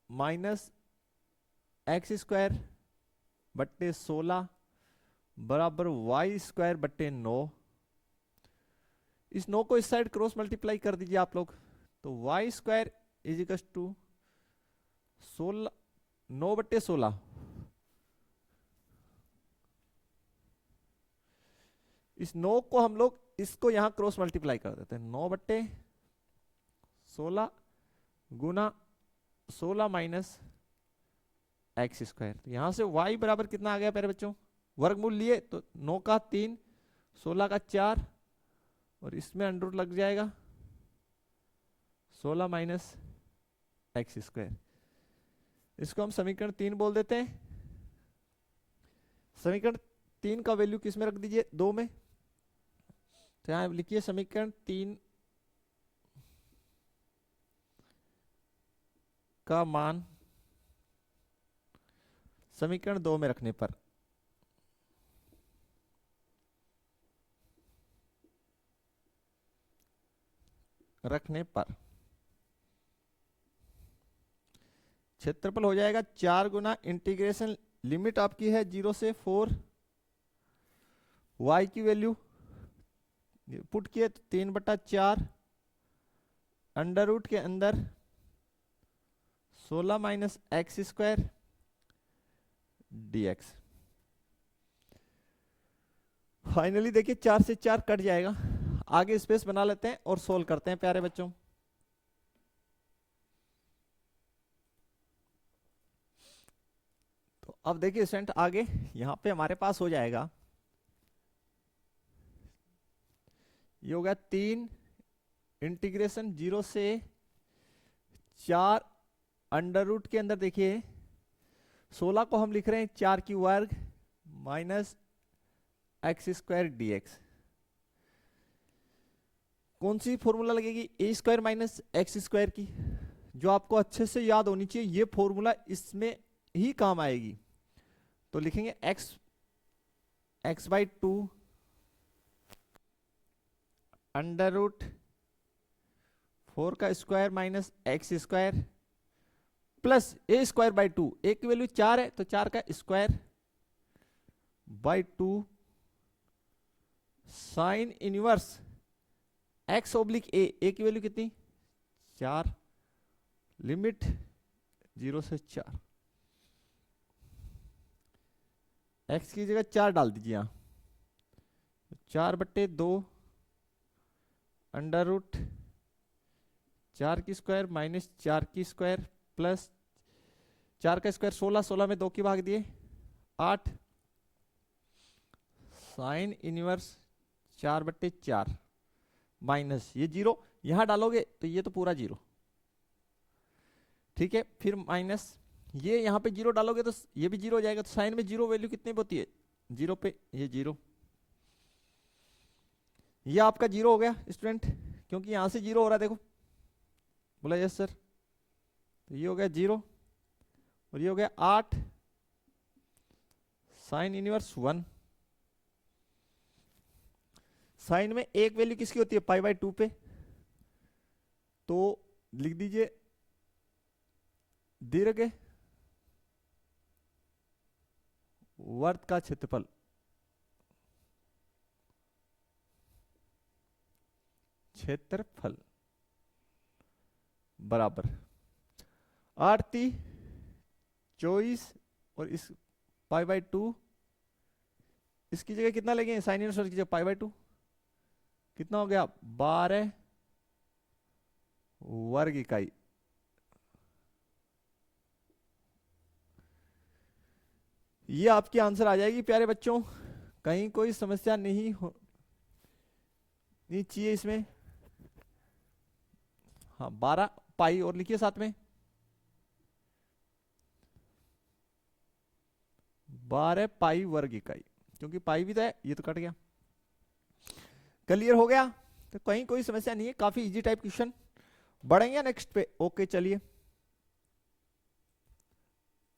माइनस x² बट्टे 16 बराबर y² बट्टे 9। इस 9 को इस साइड क्रॉस मल्टीप्लाई कर दीजिए आप लोग, तो y² इज इक्वल टू 16, 9 बट्टे 16, इस 9 को हम लोग इसको यहां क्रॉस मल्टीप्लाई कर देते हैं, 9 बट्टे 16 गुना 16 माइनस x²। तो यहां से y बराबर कितना आ गया प्यारे बच्चों, वर्गमूल लिए तो 9 का 3, 16 का 4, और इसमें अंडर लग जाएगा 16 माइनस x²। इसको हम समीकरण 3 बोल देते हैं। समीकरण 3 का वैल्यू किस में रख दीजिए, 2 में। तो यहां लिखिए समीकरण 3 का मान समीकरण 2 में रखने पर क्षेत्रफल हो जाएगा 4 गुना इंटीग्रेशन, लिमिट आपकी है 0 से 4, y की वैल्यू पुट किए तो 3/4 अंडर रूट के अंदर 16 माइनस x² dx। फाइनली देखिए 4 से 4 कट जाएगा, आगे स्पेस बना लेते हैं और सोल्व करते हैं प्यारे बच्चों। तो अब देखिए स्टूडेंट, आगे यहां पे हमारे पास हो जाएगा, ये हो गया 3 इंटीग्रेशन 0 से 4 अंडर रूट के अंदर देखिए 16 को हम लिख रहे हैं 4 की वर्ग minus x square D x. कौन सी फॉर्मूला लगेगी? ए स्क्वायर माइनस एक्स स्क्वायर की, जो आपको अच्छे से याद होनी चाहिए। ये फॉर्मूला इसमें ही काम आएगी। तो लिखेंगे एक्स बाई 2 अंडर रूट 4 का square minus x square plus A square by 2। A की वैल्यू 4 है तो 4 का square by 2 sine inverse X oblique A की वैल्यू कितनी? 4, लिमिट 0 से 4, एक्स की जगह 4 डाल दीजिए यहां। 4/2 अंडर रूट 4 की स्क्वायर माइनस 4 की स्क्वायर प्लस 4 का स्क्वायर 16, 16 में 2 की भाग दिए 8 साइन इनवर्स 4/4 माइनस ये 0 यहां डालोगे तो ये तो पूरा 0, ठीक है। फिर माइनस ये यहां पे 0 डालोगे तो ये भी 0 हो जाएगा। तो साइन में 0 वैल्यू कितनी होती है? 0 पे ये 0, ये आपका 0 हो गया स्टूडेंट, क्योंकि यहां से 0 हो रहा है। देखो बोला यस सर। तो ये हो गया 0 और ये हो गया 8 साइन इनवर्स 1। साइन में एक वैल्यू किसकी होती है? पाई बाई 2 पे। तो लिख दीजिए दीर्घ वर्त का क्षेत्रफल बराबर 8 × 24 और इस पाई बाई 2, इसकी जगह कितना लेंगे? साइन इनवर्स की जगह पाई बाई 2, कितना हो गया? 12 वर्ग इकाई। ये आपकी आंसर आ जाएगी प्यारे बच्चों, कहीं कोई समस्या नहीं चाहिए इसमें। हाँ 12 पाई और लिखिए साथ में 12 पाई वर्ग इकाई, क्योंकि पाई भी तो है, ये तो कट गया। क्लियर हो गया? तो कहीं कोई समस्या नहीं है, काफी इजी टाइप क्वेश्चन। बढ़ेंगे नेक्स्ट पे। ओके चलिए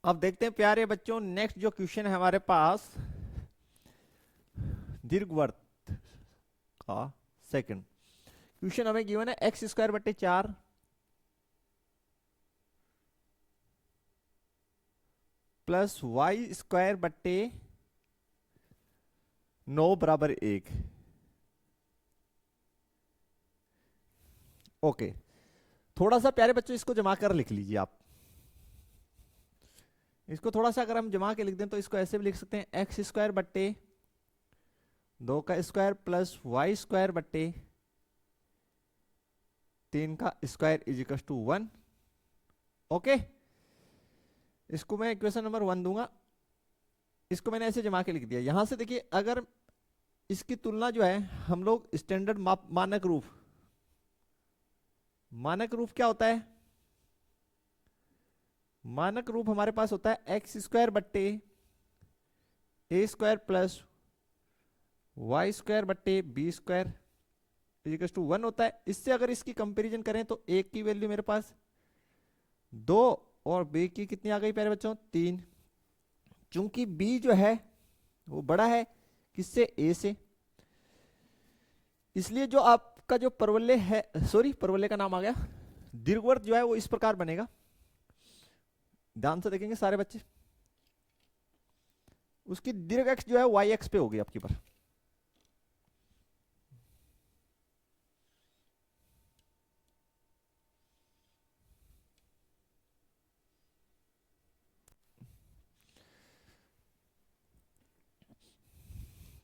अब देखते हैं प्यारे बच्चों, नेक्स्ट जो क्वेश्चन है हमारे पास दीर्घवृत्त का सेकंड क्वेश्चन हमें गिवन है एक्स स्क्वायर बटे 4 प्लस वाई स्क्वायर बटे 9 बराबर 1। ओके थोड़ा सा प्यारे बच्चों इसको जमा कर लिख लीजिए आप। इसको थोड़ा सा अगर हम जमा के लिख दें तो इसको ऐसे भी लिख सकते हैं एक्स स्क्वायर बट्टे 2 का स्क्वायर प्लस वाई स्क्वायर बट्टे 3 का square is equal to 1। Okay इसको मैं इक्वेशन नंबर 1 दूंगा। इसको मैंने ऐसे जमा के लिख दिया। यहां से देखिए अगर इसकी तुलना जो है हम लोग स्टैंडर्ड मानक रूप क्या होता है? मानक रूप हमारे पास होता है एक्स स्क्वायर बट्टे a square plus y square बट्टे बी स्क्वायर इक्वल टू 1 होता है। इससे अगर इसकी कंपैरिजन करें तो एक की वैल्यू मेरे पास 2 और बी की कितनी आ गई प्यारे बच्चों? 3। चूंकि बी जो है वो बड़ा है किससे? ए से, इसलिए जो आपका जो परवलय है, सॉरी परवलय का नाम आ गया, दीर्घवृत्त जो है वो इस प्रकार बनेगा। ध्यान से देखेंगे सारे बच्चे, उसकी दीर्घ अक्ष जो है वाई अक्ष पे होगी आपकी पर।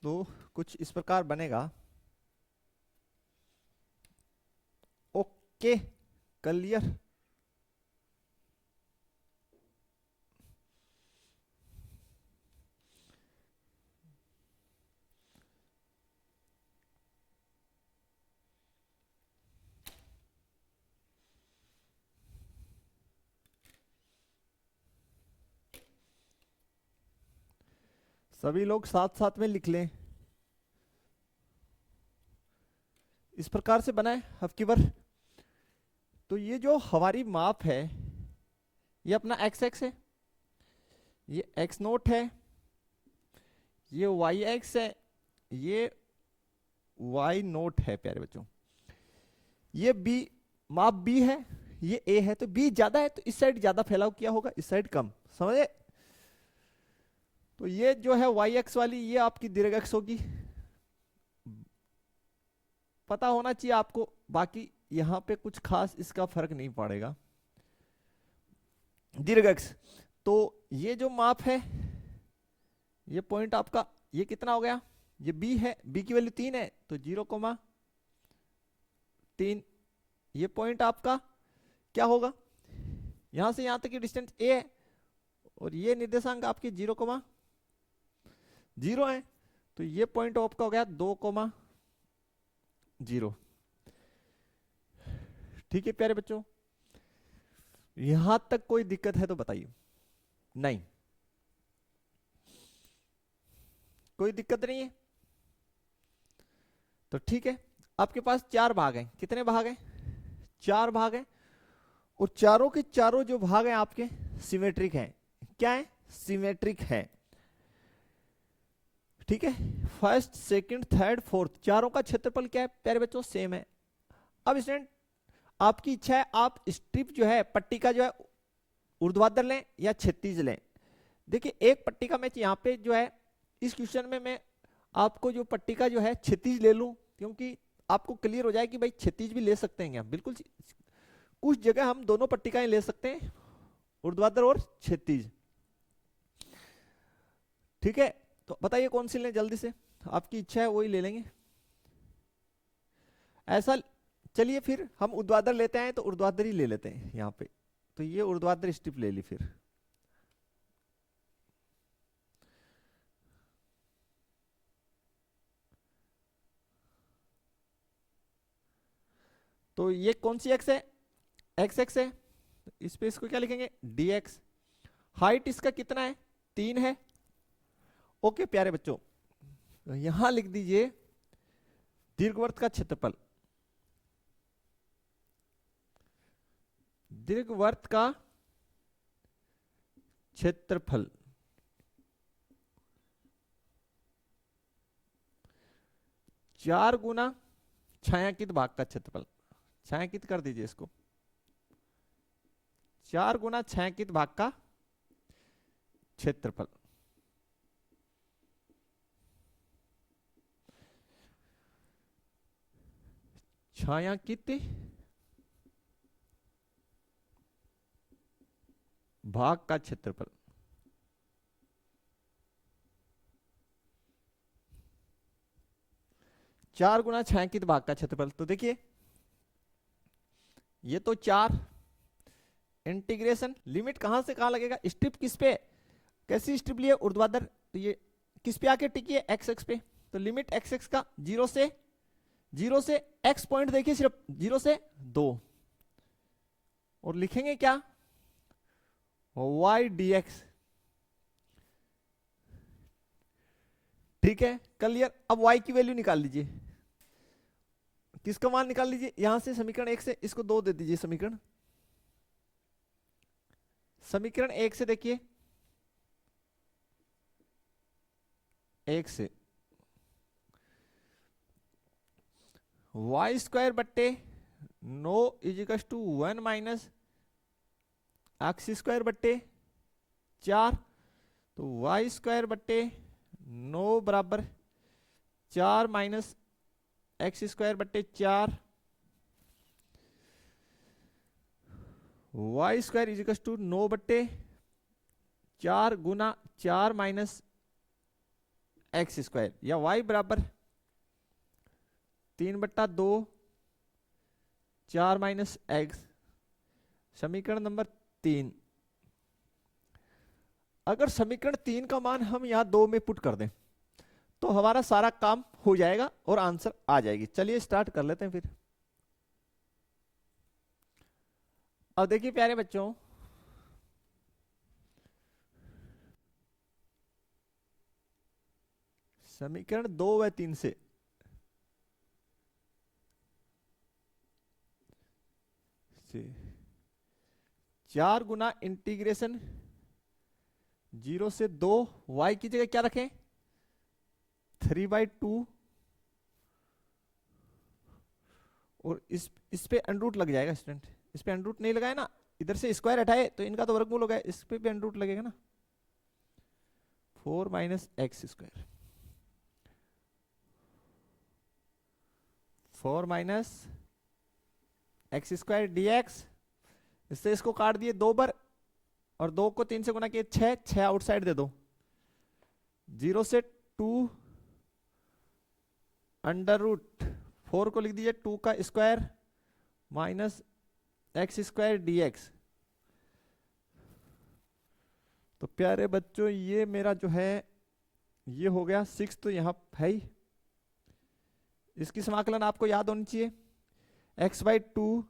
तो कुछ इस प्रकार बनेगा। Okay clear? सभी लोग साथ साथ में लिख लें। इस प्रकार से बनाए हफ्की बार। तो ये जो हमारी माप है ये अपना एक्स एक्स है, ये एक्स नोट है, ये वाई एक्स है, ये वाई नोट है प्यारे बच्चों। ये बी, माप बी है, ये ए है, तो बी ज्यादा है तो इस साइड ज्यादा फैलाव किया होगा, इस साइड कम, समझे। तो ये जो है वाई एक्स वाली ये आपकी दीर्घ अक्ष होगी, पता होना चाहिए आपको, बाकी यहां पे कुछ खास इसका फर्क नहीं पड़ेगा। दीर्घ अक्ष, तो ये जो माप है ये पॉइंट आपका ये कितना हो गया, ये बी है, बी की वैल्यू 3 है तो 0,3। ये पॉइंट आपका क्या होगा, यहां से यहां तक की डिस्टेंस ए है और ये निर्देशांक आपके 0,0 है, तो ये पॉइंट आपका हो गया 2,0। ठीक है प्यारे बच्चों, यहां तक कोई दिक्कत है तो बताइए। नहीं, कोई दिक्कत नहीं है, तो ठीक है। आपके पास 4 भाग हैं, कितने भाग हैं, 4 भाग हैं, और चारों के चारों जो भाग हैं आपके सिमेट्रिक हैं। क्या है, सिमेट्रिक है। ठीक है, फर्स्ट सेकंड थर्ड फोर्थ चारों का क्षेत्रफल क्या है प्यारे बच्चों, सेम है। अब स्टूडेंट आपकी इच्छा है, आप स्ट्रिप जो है पट्टी का जो है ऊर्ध्वाधर लें या क्षैतिज लें। देखिए एक पट्टी का मैं यहाँ पे जो है इस क्वेश्चन में मैं आपको जो पट्टी का जो है क्षैतिज ले लूं, क्योंकि आपको क्लियर हो जाए कि भाई क्षैतिज भी ले सकते हैं क्या, बिल्कुल कुछ जगह हम दोनों पट्टिकाएं ले सकते हैं, ऊर्ध्वाधर और क्षैतिज। ठीक है, तो बताइए कौन सी लें, जल्दी से आपकी इच्छा है वही ले लेंगे। ऐसा चलिए फिर हम ऊर्ध्वाधर लेते हैं, तो ऊर्ध्वाधर ही ले लेते हैं यहाँ पे, तो ये ऊर्ध्वाधर स्ट्रिप ले ली फिर। तो ये कौन सी एक्स है, एक्स एक्स है, इस पे इसको क्या लिखेंगे, डी एक्स। हाइट इसका कितना है, 3 है। ओके प्यारे बच्चों, तो यहां लिख दीजिए दीर्घवृत्त का क्षेत्रफल, दीर्घवृत्त का क्षेत्रफल 4 गुना छायांकित भाग का क्षेत्रफल। छायांकित कर दीजिए इसको, 4 गुना छायांकित भाग का क्षेत्रफल। छायांकित भाग का क्षेत्रफल, चार गुना छायांकित भाग का क्षेत्रफल। तो देखिए ये तो 4, इंटीग्रेशन लिमिट कहां से कहां लगेगा, स्ट्रिप किस पे, कैसी स्ट्रिप लिए, ऊर्ध्वाधर, तो ये किस पे आके टिकी है, एक्स एक्स पे, तो लिमिट एक्स एक्स का 0 से एक्स पॉइंट देखिए सिर्फ 0 से 2, और लिखेंगे क्या, वाई डी एक्स। ठीक है क्लियर। अब y की वैल्यू निकाल लीजिए, किसका मान निकाल लीजिए, यहां से समीकरण 1 से इसको 2 दे दीजिए, समीकरण 1 से देखिए, 1 से वाई स्क्वायर बट्टे 9 is equal to 1 minus x square बट्टे 4, तो वाई स्क्वायर बट्टे 9 बराबर 4 माइनस एक्स स्क्वायर बट्टे 4, वाई स्क्वायर इजिकल टू 9 बट्टे 4 गुना 4 माइनस एक्स स्क्वायर, या y बराबर 3/2 4 माइनस एक्स। समीकरण नंबर 3, अगर समीकरण 3 का मान हम यहां 2 में पुट कर दें तो हमारा सारा काम हो जाएगा और आंसर आ जाएगी। चलिए स्टार्ट कर लेते हैं फिर। अब देखिए प्यारे बच्चों, समीकरण 2 व 3 से चार गुना इंटीग्रेशन 0 से 2 y की जगह क्या रखें 3/2 और इस पे अंडरूट लग जाएगा स्टूडेंट, इस पे अंडरूट नहीं लगाए ना, इधर से स्क्वायर हटाए तो इनका तो वर्गमूल हो गया, इस पे भी अंडरूट लगेगा ना 4 minus x square 4 minus x square dx। इससे इसको काट दिए 2 बार और 2 को 3 से गुना किए 6, 6 आउटसाइड दे दो 0 से 2 अंडर रूट 4 को लिख दीजिए 2 का square minus x square dx। तो प्यारे बच्चों ये मेरा जो है ये हो गया 6, तो यहां है ही, इसकी समाकलन आपको याद होनी चाहिए x/2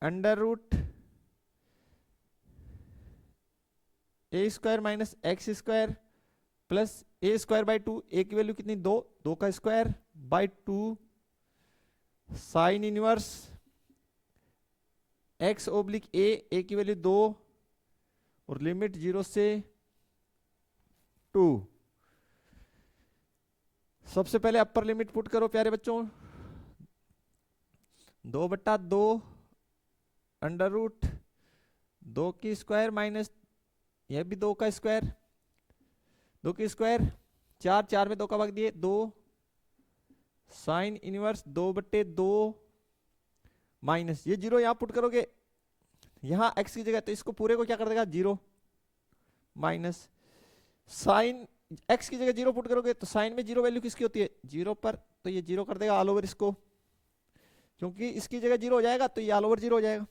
under root A square minus x square plus A square by 2, A की वैल्यू कितनी 2, 2 का square by 2 sine inverse X oblique A की वैल्यू 2 और लिमिट 0 से 2। सबसे पहले अपर लिमिट पुट करो प्यारे बच्चों 2/2 अंडर रूट 2 की स्क्वायर माइनस यह भी 2 का स्क्वायर 2 की स्क्वायर 4, 4 में 2 का भाग दिए 2 साइन इनवर्स 2/2 माइनस ये 0 यहां पुट करोगे यहां x की जगह, तो इसको पूरे को क्या कर देगा 0 माइनस साइन x की जगह 0 पुट करोगे तो साइन में 0 वैल्यू किसकी होती है 0 पर, तो ये 0 कर देगा ऑल ओवर इसको, क्योंकि इसकी जगह 0 हो जाएगा तो ये ऑल ओवर 0 हो जाएगा।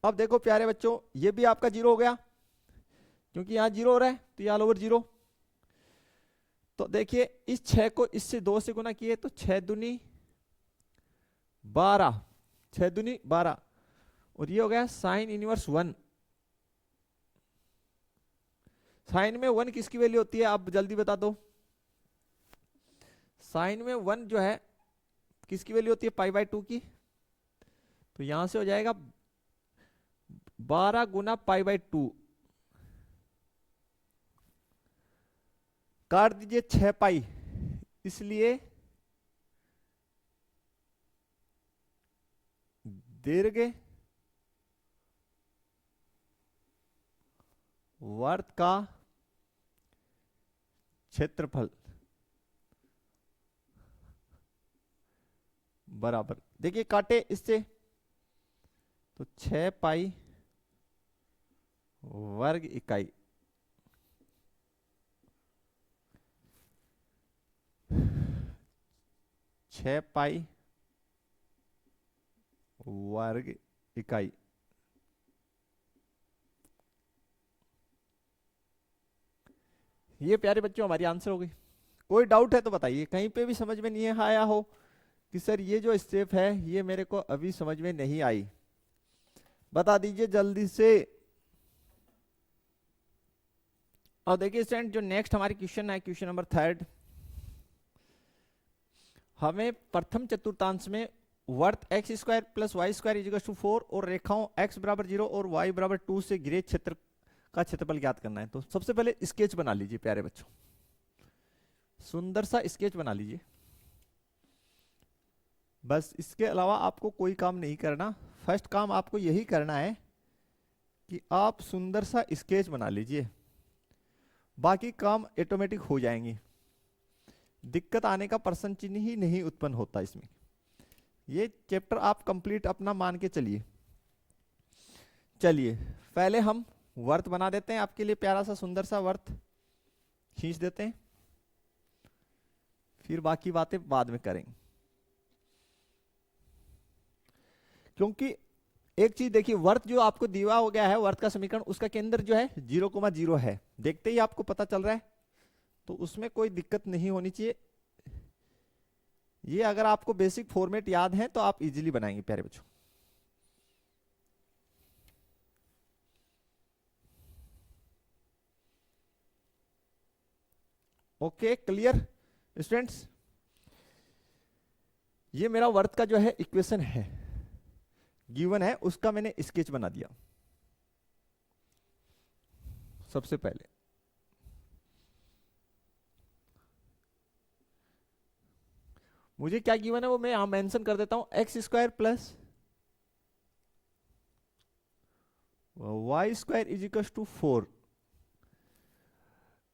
अब देखो प्यारे बच्चों ये भी आपका 0 हो गया क्योंकि यहां 0 हो रहा है तो ये ऑल ओवर 0। तो देखिए इस 6 को इससे 2 से गुना किए तो 6 दूनी 12, 6 दूनी 12 और ये हो गया साइन इनवर्स 1। साइन में 1 किसकी वैल्यू होती है आप जल्दी बता दो, साइन में 1 जो है किसकी वैल्यू होती है π/2 की, तो यहां से हो जाएगा 12 गुना π/2 काट दीजिए 6 पाई, इसलिए दीर्घ वर्त का क्षेत्रफल बराबर, देखिए काटे इससे तो 6 पाई वर्ग इकाई, छह पाई वर्ग इकाई। ये प्यारे बच्चों हमारी आंसर हो गई। कोई डाउट है तो बताइए, कहीं पे भी समझ में नहीं आया हो कि सर ये जो स्टेप है ये मेरे को अभी समझ में नहीं आई, बता दीजिए जल्दी से। और देखिए स्टूडेंट जो नेक्स्ट हमारी क्वेश्चन है क्वेश्चन नंबर 3, हमें प्रथम चतुर्थांश में वर्त x square plus y square equal to 4 और रेखाओं x बराबर 0 और y बराबर 2 से घिरे क्षेत्र का क्षेत्रफल ज्ञात करना है। तो सबसे पहले स्केच बना लीजिए प्यारे बच्चों, सुंदर सा स्केच बना लीजिए, बस इसके अलावा आपको कोई काम नहीं करना। फर्स्ट काम आपको यही करना है कि आप सुंदर सा स्केच बना लीजिए, बाकी काम ऑटोमेटिक हो जाएंगे, दिक्कत आने का प्रश्न चिन्ह ही नहीं उत्पन्न होता इसमें। ये चैप्टर आप कंप्लीट अपना मान के चलिए। चलिए पहले हम वर्त बना देते हैं, आपके लिए प्यारा सा सुंदर सा वर्त खींच देते हैं, फिर बाकी बातें बाद में करेंगे। क्योंकि एक चीज देखिए, वर्त जो आपको दिया हो गया है वर्त का समीकरण, उसका केंद्र जो है 0,0 है, देखते ही आपको पता चल रहा है, तो उसमें कोई दिक्कत नहीं होनी चाहिए। ये अगर आपको बेसिक फॉर्मेट याद है तो आप इजीली बनाएंगे प्यारे बच्चों। Okay clear students? ये मेरा वर्थ का जो है इक्वेशन है, गिवन है, उसका मैंने स्केच बना दिया। सबसे पहले मुझे क्या गिवन है वो मैं यहां मेंशन कर देता हूं, x square plus y square is equal to 4।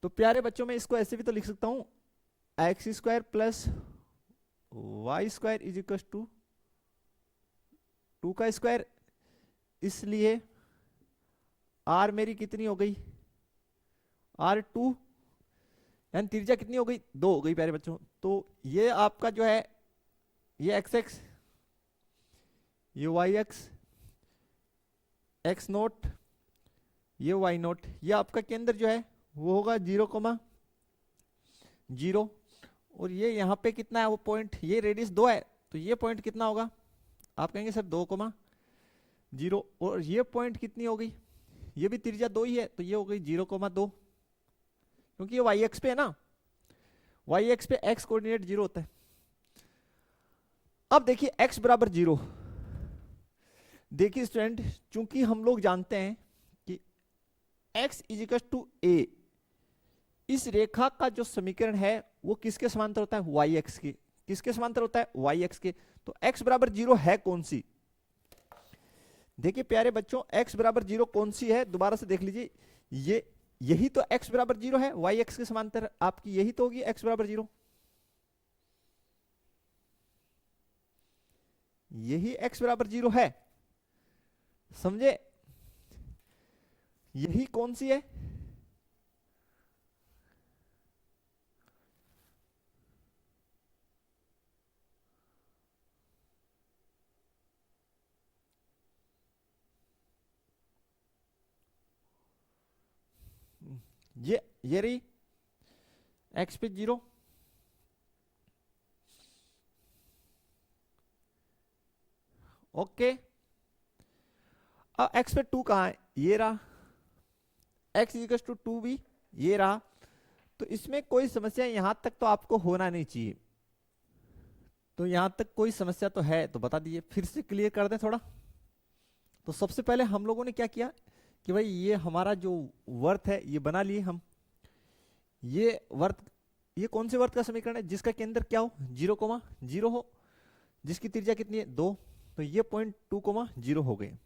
तो प्यारे बच्चों, मैं इसको ऐसे भी तो लिख सकता हूं, x square plus y square is equal to 2 का स्क्वायर। इसलिए आर मेरी कितनी हो गई, आर 2, यानी त्रिज्या कितनी हो गई, 2 हो गई प्यारे बच्चों। तो ये आपका जो है ये एक्स एक्स, ये वाई एक्स, एक्स नोट, ये वाई नोट, ये आपका केंद्र जो है वो होगा 0,0। और ये यहाँ पे कितना है वो पॉइंट, ये रेडियस 2 है, तो ये पॉइंट कितना होगा, आप कहेंगे सर 2,0। और ये पॉइंट कितनी हो गई, ये भी त्रिज्या 2 ही है, तो ये हो गई 0,2, क्योंकि ये वाई एक्स पे है ना, वाई एक्स पे एक्स कोऑर्डिनेट 0 होता है। अब देखिए x बराबर 0, देखिए स्टूडेंट, चूंकि हम लोग जानते हैं कि x is equal to a, इस रेखा का जो समीकरण है वो किसके समांतर होता है, वाई एक्स के। किसके समांतर होता है, वाई एक्स के। तो x बराबर 0 है कौन सी, देखिए प्यारे बच्चों, x बराबर 0 कौन सी है, दोबारा से देख लीजिए, ये यही तो x बराबर 0 है, वाई एक्स के समांतर आपकी यही तो होगी x बराबर 0, यही x बराबर 0 है, समझे, यही कौन सी है, ये रही x पे 0, ओके। अब x पे 2 कहां है, ये रहा, x इक्वल टू 2 भी ये रहा। तो इसमें कोई समस्या यहां तक तो आपको होना नहीं चाहिए, तो यहां तक कोई समस्या तो है तो बता दीजिए, फिर से क्लियर कर दें थोड़ा। तो सबसे पहले हम लोगों ने क्या किया कि भाई ये हमारा जो वर्थ है ये बना लिए हम, ये वर्थ, ये कौन से वर्थ का समीकरण है जिसका केंद्र क्या हो, 0,0 हो, जिसकी त्रिज्या कितनी है 2, तो ये पॉइंट 2,0 हो गए।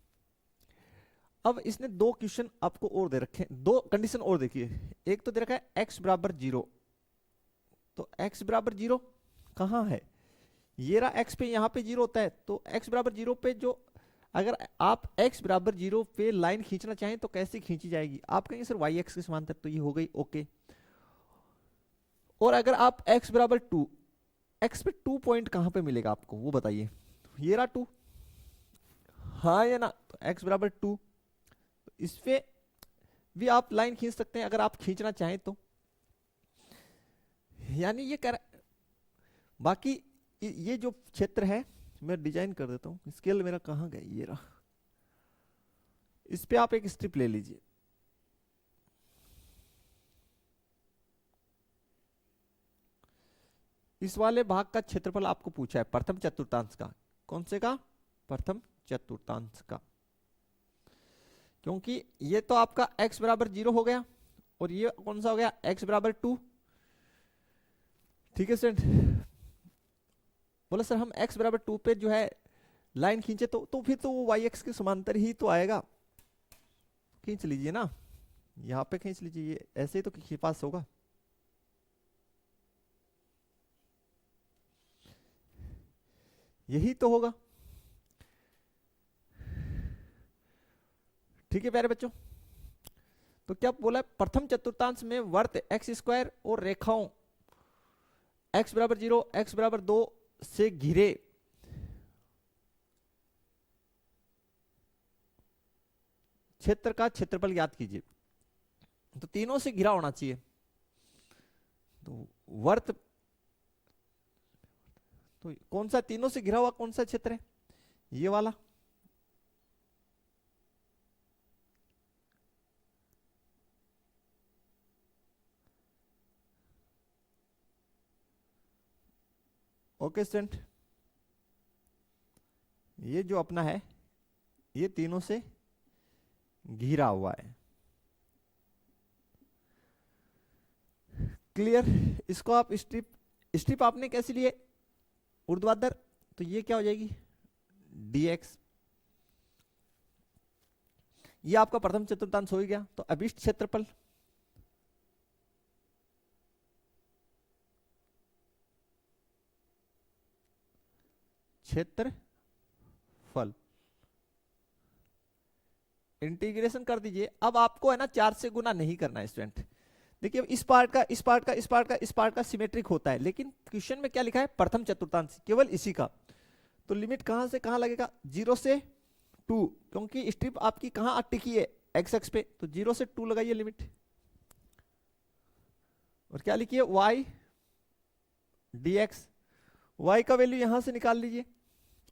अब इसने 2 क्वेश्चन आपको और दे रखे हैं, 2 कंडीशन और देखिए, एक तो दे रखा है x बराबर 0, तो x बराबर 0 कहां है, ये रहा x पे, यहाँ पे 0 होता है, तो x बराबर 0 पे जो, अगर आप x बराबर 0 पे लाइन खींचना चाहें तो कैसे खींची जाएगी, आप कहेंगे सर वाई एक्स के समांतर, तो ये हो गई ओके। और अगर आप x बराबर 2, x पे 2 पॉइंट कहां पे मिलेगा आपको वो बताइए, ये रहा 2, हाँ या ना, तो x बराबर 2, इस पे भी आप लाइन खींच सकते हैं अगर आप खींचना चाहें तो, यानी ये कर, बाकी ये जो क्षेत्र है मैं डिजाइन कर देता हूं, स्केल मेरा कहां गया, ये रहा, इस पे आप एक स्ट्रिप ले लीजिए, इस वाले भाग का क्षेत्रफल आपको पूछा है प्रथम चतुर्थांश का, कौन से का, प्रथम चतुर्थांश का, क्योंकि ये तो आपका x बराबर 0 हो गया और ये कौन सा हो गया, x बराबर 2, ठीक है स्टूडेंट। बोला सर हम x बराबर 2 पे जो है लाइन खींचे तो फिर तो वो वाई एक्स के समांतर ही तो आएगा, खींच लीजिए ना, यहाँ पे खींच लीजिए, ये ऐसे ही तो पास होगा, यही तो होगा, ठीक है प्यारे बच्चों। तो क्या बोला है, प्रथम चतुर्थांश में वर्त एक्स स्क्वायर और रेखाओं x बराबर 0, x बराबर 2 से घिरे क्षेत्र का क्षेत्रफल ज्ञात कीजिए, तो तीनों से घिरा होना चाहिए, तो वर्त, तो कौन सा तीनों से घिरा हुआ कौन सा क्षेत्र है, ये वाला, ओके स्टूडेंट, ये जो अपना है ये तीनों से घिरा हुआ है। क्लियर? इसको आप स्ट्रिप, स्ट्रिप आपने कैसे लिए ऊर्ध्वाधर, तो ये क्या हो जाएगी dx। ये आपका प्रथम चतुर्थांश हो ही गया। तो अभिष्ट क्षेत्रफल क्षेत्रफल इंटीग्रेशन कर दीजिए। अब आपको है ना 4 से गुना नहीं करना है स्टूडेंट। देखिए इस पार्ट का इस पार्ट का इस पार्ट का इस पार्ट का सिमेट्रिक होता है, लेकिन क्वेश्चन में क्या लिखा है प्रथम चतुर्थांश, केवल इसी का। तो लिमिट कहां से कहां लगेगा, 0 से 2, क्योंकि स्ट्रिप आपकी कहां टिकी है एक्स एक्स पे, तो 0 से 2 लगाइए लिमिट। और क्या लिखिए y dx, y का वैल्यू यहां से निकाल लीजिए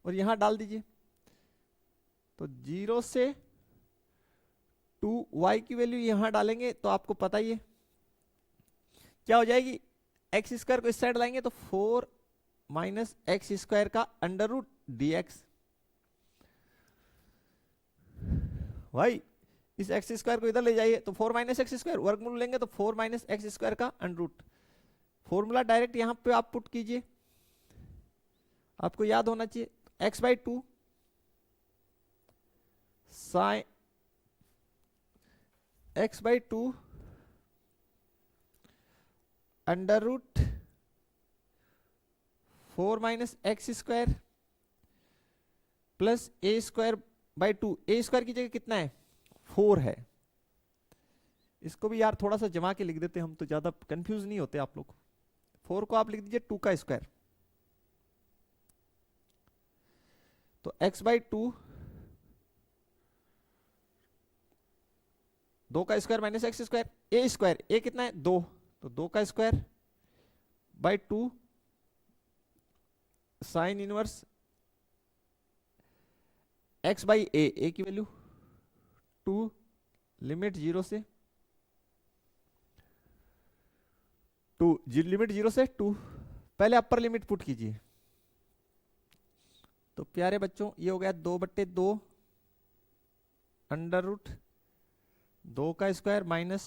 और यहां डाल दीजिए। तो 0 से 2 y की वैल्यू यहां डालेंगे तो आपको पता ही है क्या हो जाएगी, एक्स स्क्वायर को इस साइड लाएंगे तो 4 माइनस एक्स स्क्वायर का अंडर रूट डी एक्स। भाई इस एक्स स्क्वायर को इधर ले जाइए तो 4 माइनस एक्स स्क्वायर, वर्गमूल लेंगे तो 4 माइनस एक्स स्क्वायर का अंडर रूट। फॉर्मूला डायरेक्ट यहां पे आप पुट कीजिए, आपको याद होना चाहिए x/2 sine x/2 under root 4 minus x square plus A square by 2। A square की जगह कितना है 4 है। इसको भी यार थोड़ा सा जमा के लिख देते हम तो ज्यादा कंफ्यूज नहीं होते आप लोग। 4 को आप लिख दीजिए 2 का स्क्वायर, तो x/2 2 का square minus x square, A square A कितना है 2, तो 2 का square by 2 sine inverse x by A की वैल्यू 2, लिमिट 0 से 2, लिमिट 0 से 2। पहले अपर लिमिट पुट कीजिए, तो प्यारे बच्चों ये हो गया 2/2 अंडर रूट 2 का स्क्वायर माइनस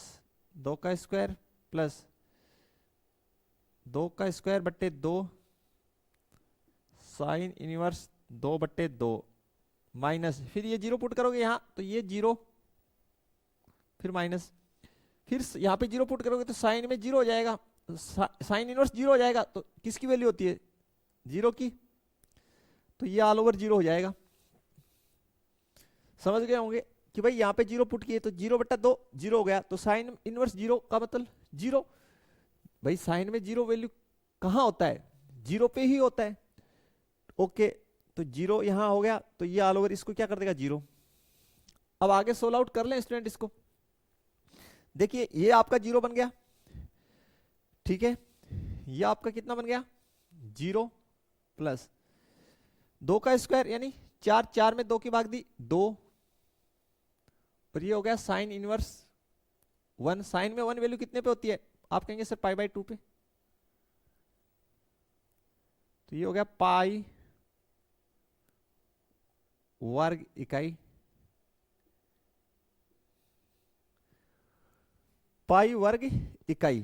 2 का स्क्वायर प्लस 2 का स्क्वायर बट्टे 2 साइन इनवर्स 2/2 माइनस, फिर ये 0 पुट करोगे यहां तो ये 0, फिर माइनस, फिर यहाँ पे 0 पुट करोगे तो साइन में 0 हो जाएगा, साइन इनवर्स 0 हो जाएगा। तो किसकी वैल्यू होती है 0 की, तो ये ऑल ओवर 0 हो जाएगा। समझ गए होंगे कि भाई यहाँ पे 0 पुट किए तो 0/2 0 हो गया, तो साइन इनवर्स 0 का मतलब 0। भाई साइन में 0 वैल्यू कहाँ होता है 0 पे ही होता है। ओके तो 0 यहां हो गया, तो ये ऑल ओवर इसको क्या कर देगा 0। अब आगे सोल्व आउट कर लें स्टूडेंट इसको। देखिए ये आपका 0 बन गया, ठीक है, ये आपका कितना बन गया 0 प्लस 2 का स्क्वायर यानी 4, 4 में 2 की भाग दी 2, और ये हो गया साइन इनवर्स 1। साइन में 1 वैल्यू कितने पे होती है, आप कहेंगे सर π/2 पे, तो ये हो गया पाई वर्ग इकाई, पाई वर्ग इकाई।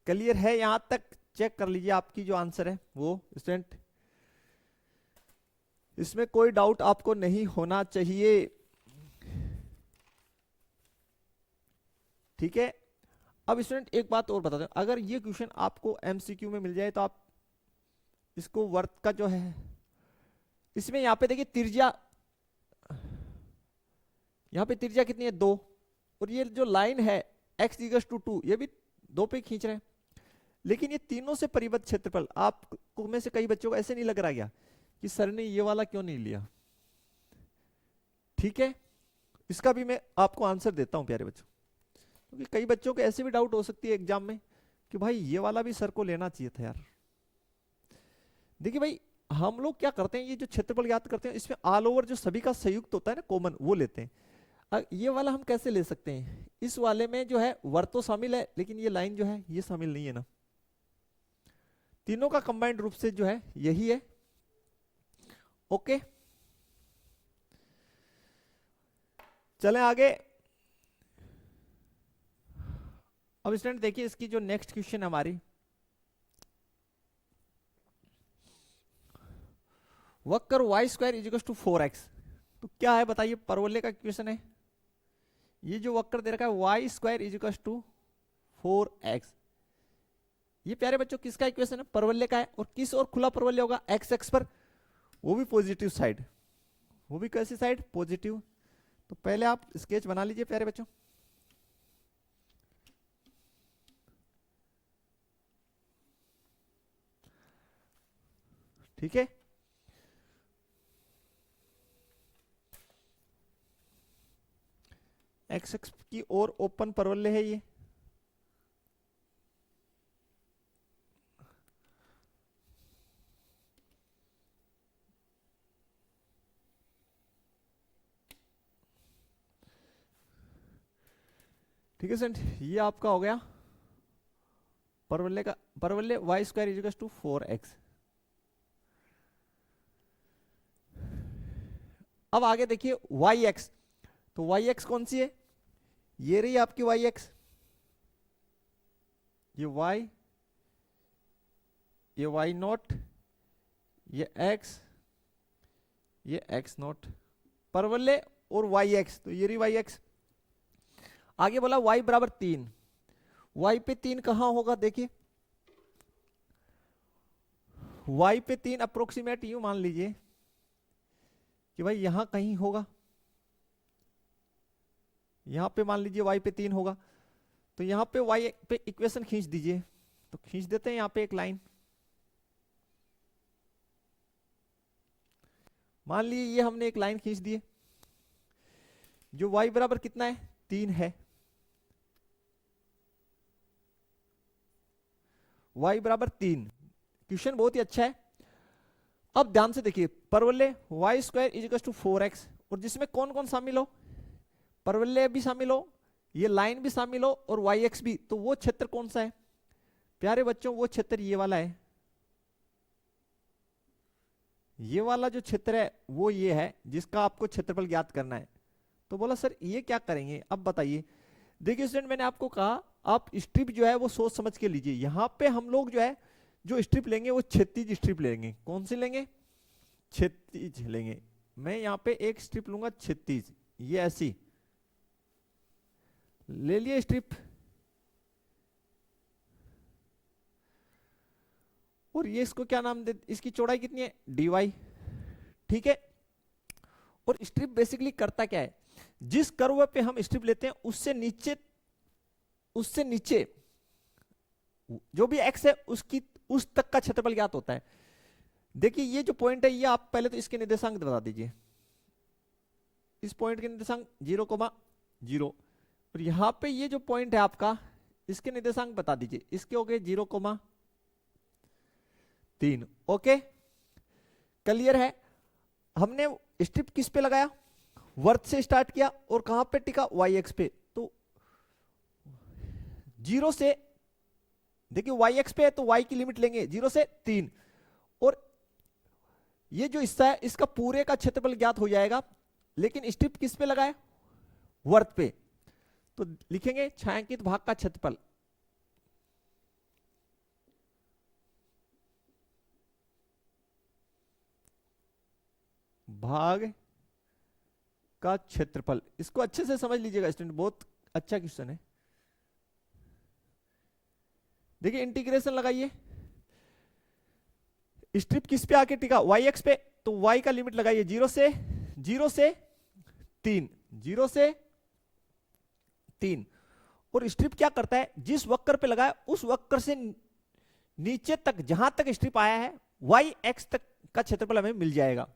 क्लियर है यहां तक? चेक कर लीजिए आपकी जो आंसर है वो स्टूडेंट, इसमें कोई डाउट आपको नहीं होना चाहिए, ठीक है। अब स्टूडेंट एक बात और बता दूं, अगर ये क्वेश्चन आपको एमसीक्यू में मिल जाए तो आप इसको वर्त का जो है, इसमें यहां पे देखिए त्रिज्या, यहां पे त्रिज्या कितनी है 2, और ये जो लाइन है x = 2 ये भी 2 पे खींच रहे हैं, लेकिन ये तीनों से परिबद्ध क्षेत्रफल, आपको में से कई बच्चों को ऐसे नहीं लग रहा क्या कि सर ने ये वाला क्यों नहीं लिया, ठीक है। इसका भी मैं आपको आंसर देता हूं प्यारे बच्चों, क्योंकि कई बच्चों को ऐसे भी डाउट हो सकती है एग्जाम में कि भाई ये वाला भी सर को लेना चाहिए था यार। देखिए भाई हम लोग क्या करते हैं, ये जो क्षेत्रफल ज्ञात करते हैं इसमें ऑल ओवर जो सभी का संयुक्त होता है ना कॉमन, वो लेते हैं। ये वाला हम कैसे ले सकते हैं, इस वाले में जो है वर्त तो शामिल है लेकिन ये लाइन जो है ये शामिल नहीं है ना, तीनों का कंबाइंड रूप से जो है यही है। ओके, चलें आगे। अब स्टूडेंट देखिए इसकी जो नेक्स्ट क्वेश्चन है हमारी, वक्र y square is equal to 4x। तो क्या है बताइए, परवलय का क्वेश्चन है। ये जो वक्र दे रखा है y square is equal to 4x, ये प्यारे बच्चों किसका इक्वेशन है, परवलय का है। और किस और खुला परवलय होगा, एक्स एक्स पर, वो भी पॉजिटिव साइड। वो भी कैसी साइड, पॉजिटिव। तो पहले आप स्केच बना लीजिए प्यारे बच्चों। ठीक है, एक्स एक्स की ओर ओपन परवलय है ये। ठीक है स्टूडेंट, ये आपका हो गया परवलय का, परवलय y square is equal to 4x। अब आगे देखिए वाई एक्स। तो वाई एक्स कौन सी है, ये रही आपकी वाई एक्स, ये वाई, ये वाई नॉट, ये एक्स, ये एक्स नॉट, परवलय और वाई एक्स। तो ये रही वाई एक्स। आगे बोला y बराबर 3, y पे 3 कहां होगा, देखिए y पे 3 अप्रोक्सीमेट यूं मान लीजिए कि भाई यहां कहीं होगा, यहां पे मान लीजिए y पे 3 होगा। तो यहां पे y पे इक्वेशन खींच दीजिए। तो खींच देते हैं यहां पे एक लाइन, मान लीजिए ये हमने एक लाइन खींच दी है, जो y बराबर कितना है, 3 है। y बराबर 3, क्वेश्चन बहुत ही अच्छा है। अब ध्यान से देखिए, परवलय y square is equal to 4x, और जिसमें कौन कौन शामिल हो, परवलय भी शामिल हो, ये लाइन भी शामिल हो, और वाई एक्स भी। तो वो क्षेत्र कौन सा है प्यारे बच्चों, वो क्षेत्र ये वाला है। ये वाला जो क्षेत्र है वो ये है, जिसका आपको क्षेत्रफल ज्ञात करना है। तो बोला सर ये क्या करेंगे, अब बताइए। देखिए स्टूडेंट, मैंने आपको कहा आप स्ट्रिप जो है वो सोच समझ के लीजिए। यहां पे हम लोग जो है जो स्ट्रिप लेंगे वो क्षैतिज स्ट्रिप लेंगे। कौन सी लेंगे, क्षैतिज लेंगे। मैं यहां पे एक स्ट्रिप लूंगा क्षैतिज, ये ऐसी ले लिए स्ट्रिप, और ये इसको क्या नाम दे, इसकी चौड़ाई कितनी है, dy। ठीक है, और स्ट्रिप बेसिकली करता क्या है, जिस कर्व पे हम स्ट्रिप लेते हैं उससे नीचे जो भी x है उसकी उस तक का क्षेत्रफल ज्ञात होता है। देखिए ये जो पॉइंट है, ये आप पहले तो इसके निर्देशांक बता दीजिए। इस पॉइंट के निर्देशांक 0,0, और यहां पे ये जो पॉइंट है आपका, इसके निर्देशांक बता दीजिए। इसके हो गए 0,3। ओके, क्लियर है। हमने स्ट्रिप किस पे लगाया, वर्त से स्टार्ट किया, और कहां पे टिका, वाई एक्स पे। तो 0 से देखिए वाई एक्स पे है तो वाई की लिमिट लेंगे 0 से 3, और ये जो हिस्सा है इसका पूरे का क्षेत्रफल ज्ञात हो जाएगा। लेकिन स्ट्रिप किस पे लगाए, वर्त पे। तो लिखेंगे छायांकित भाग का क्षेत्रफल, भाग का क्षेत्रफल। इसको अच्छे से समझ लीजिएगा स्टूडेंट, बहुत अच्छा क्वेश्चन है। देखिए इंटीग्रेशन लगाइए, स्ट्रिप किस पे आके टिका, वाई एक्स पे। तो वाई का लिमिट लगाइए 0 से 3, 0 से 3। और स्ट्रिप क्या करता है, जिस वक्र पे लगाए उस वक्र से नीचे तक जहां तक स्ट्रिप आया है वाई एक्स तक का क्षेत्रफल हमें मिल जाएगा।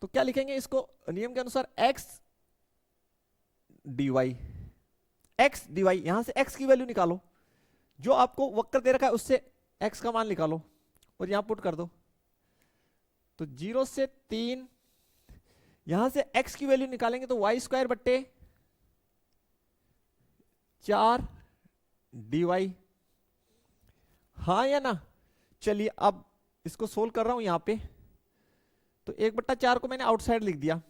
तो क्या लिखेंगे इसको नियम के अनुसार, x dy, x dy। यहां से x की वैल्यू निकालो, जो आपको वक्र दे रखा है उससे x का मान निकालो और यहां पुट कर दो। तो 0 से 3, यहां से x की वैल्यू निकालेंगे तो वाई स्क्वायर बट्टे 4 dy। हाँ या ना, चलिए अब इसको सोल्व कर रहा हूं यहां पे। तो 1/4 को मैंने आउटसाइड लिख दिया,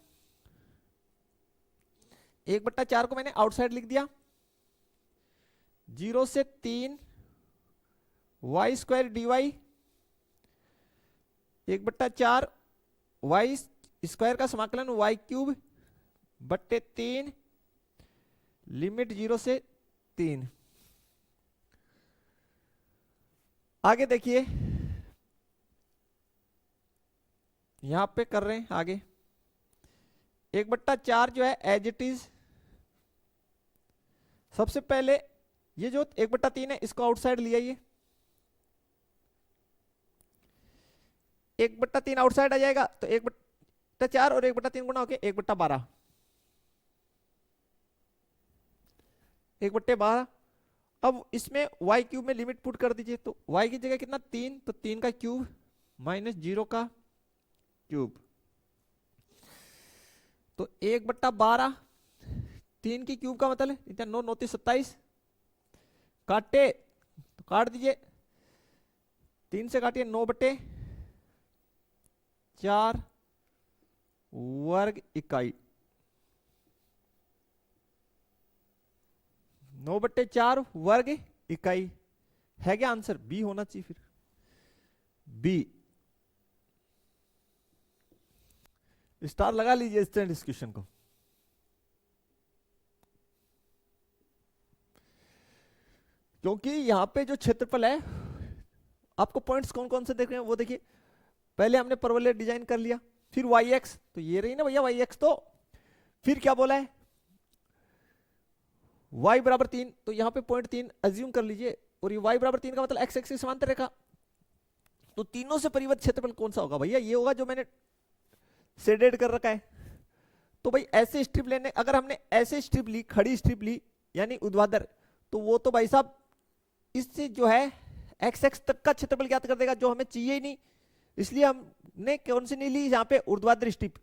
1/4 को मैंने आउटसाइड लिख दिया। 0 से 3 y square d y, 1/4 y square का समाकलन वाई क्यूब बट्टे 3, लिमिट 0 से 3। आगे देखिए यहां पे कर रहे हैं आगे। 1/4 जो है एज इट इज, सबसे पहले ये जो 1/3 है इसको आउटसाइड लिया, ये 1/3 आउटसाइड आ जाएगा तो 1/4 और 1/3 गुना होके 1/12, 1/12। अब इसमें y क्यूब में लिमिट पुट कर दीजिए, तो y की जगह कितना 3, तो 3 का क्यूब माइनस 0 का क्यूब, तो 1/12, 3 की क्यूब का मतलब इतना 9 9 27, काटे तो काट दीजिए, 3 से काटिए 9/4 वर्ग इकाई, 9/4 वर्ग इकाई है क्या आंसर? बी होना चाहिए फिर, बी। स्टार लगा लीजिए इस डिस्कशन को। क्योंकि यहां पे जो क्षेत्रफल है, आपको पॉइंट्स कौन कौन से देख रहे हैं वो देखिए। पहले हमने परवलय डिजाइन कर लिया, फिर वाई एक्स, तो ये रही ना भैया वाई एक्स, तो फिर क्या बोला है y बराबर 3, तो यहां पे पॉइंट 3 अज्यूम कर लीजिए, और ये y बराबर 3 का मतलब x एक्सिस के समांतर रेखा। तो तीनों से परिवर्तित क्षेत्रफल कौन सा होगा भैया? ये होगा जो मैंने शेडेड कर रखा है। तो भाई ऐसे स्ट्रिप लेने, अगर हमने ऐसे स्ट्रिप ली, खड़ी स्ट्रिप ली यानी ऊर्ध्वाधर, तो वो तो भाई साहब इससे जो है एक्स एक्स तक का क्षेत्रफल ज्ञात कर देगा, जो हमें चाहिए ही नहीं। इसलिए हमने कौन सी नहीं ली यहाँ पे? ऊर्ध्वाधर स्ट्रिप।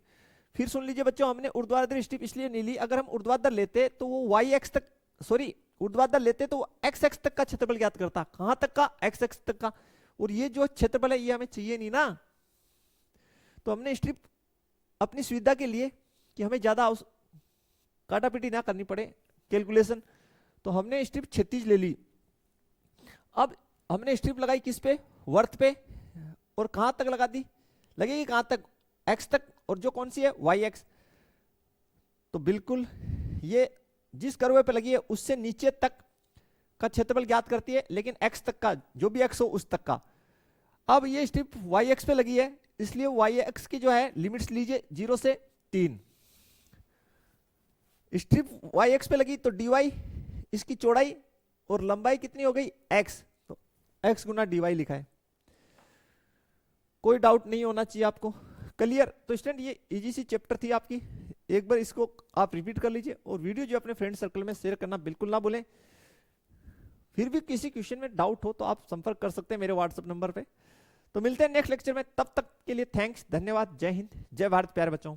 फिर सुन लीजिए बच्चों, हमने ऊर्ध्वाधर स्ट्रिप इसलिए नहीं ली, अगर हम ऊर्ध्वाधर लेते तो वो वाई एक्स तक, सॉरी ऊर्ध्वाधर लेते तो वो एक्स एक्स तक का क्षेत्रफल ज्ञात करता। कहां तक का? एक्स एक्स तक का। और ये जो क्षेत्रफल है ये हमें चाहिए नहीं ना, तो हमने स्ट्रिप अपनी सुविधा के लिए कि हमें ज्यादा काटापीटी ना करनी पड़े कैलकुलेशन, तो हमने स्ट्रिप क्षैतिज ले ली। अब हमने स्ट्रिप लगाई किस पे? वर्त पे। और कहां तक लगा दी? लगेगी कहां तक? एक्स तक। और जो कौन सी है? Y x. तो बिल्कुल ये जिस कर्व पे लगी है उससे नीचे तक का क्षेत्रफल ज्ञात करती है, लेकिन एक्स तक का, जो भी एक्स हो उस तक का। अब ये स्ट्रिप वाई एक्स पे लगी है, इसलिए वाई एक्स की जो है लिमिट्स लीजिए 0 से 3। स्ट्रिप वाई एक्स पे लगी तो dy, इसकी चौड़ाई और लंबाई कितनी हो गई? x, तो x गुना dy लिखा है। कोई डाउट नहीं होना चाहिए आपको, क्लियर? तो स्टूडेंट ये इजी सी चैप्टर थी आपकी, एक बार इसको आप रिपीट कर लीजिए, और वीडियो जो अपने फ्रेंड सर्कल में शेयर करना बिल्कुल ना भूलें। फिर भी किसी क्वेश्चन में डाउट हो तो आप संपर्क कर सकते हैं मेरे व्हाट्सएप नंबर पे। तो मिलते हैं नेक्स्ट लेक्चर में, तब तक के लिए थैंक्स, धन्यवाद, जय हिंद, जय भारत प्यारे बच्चों।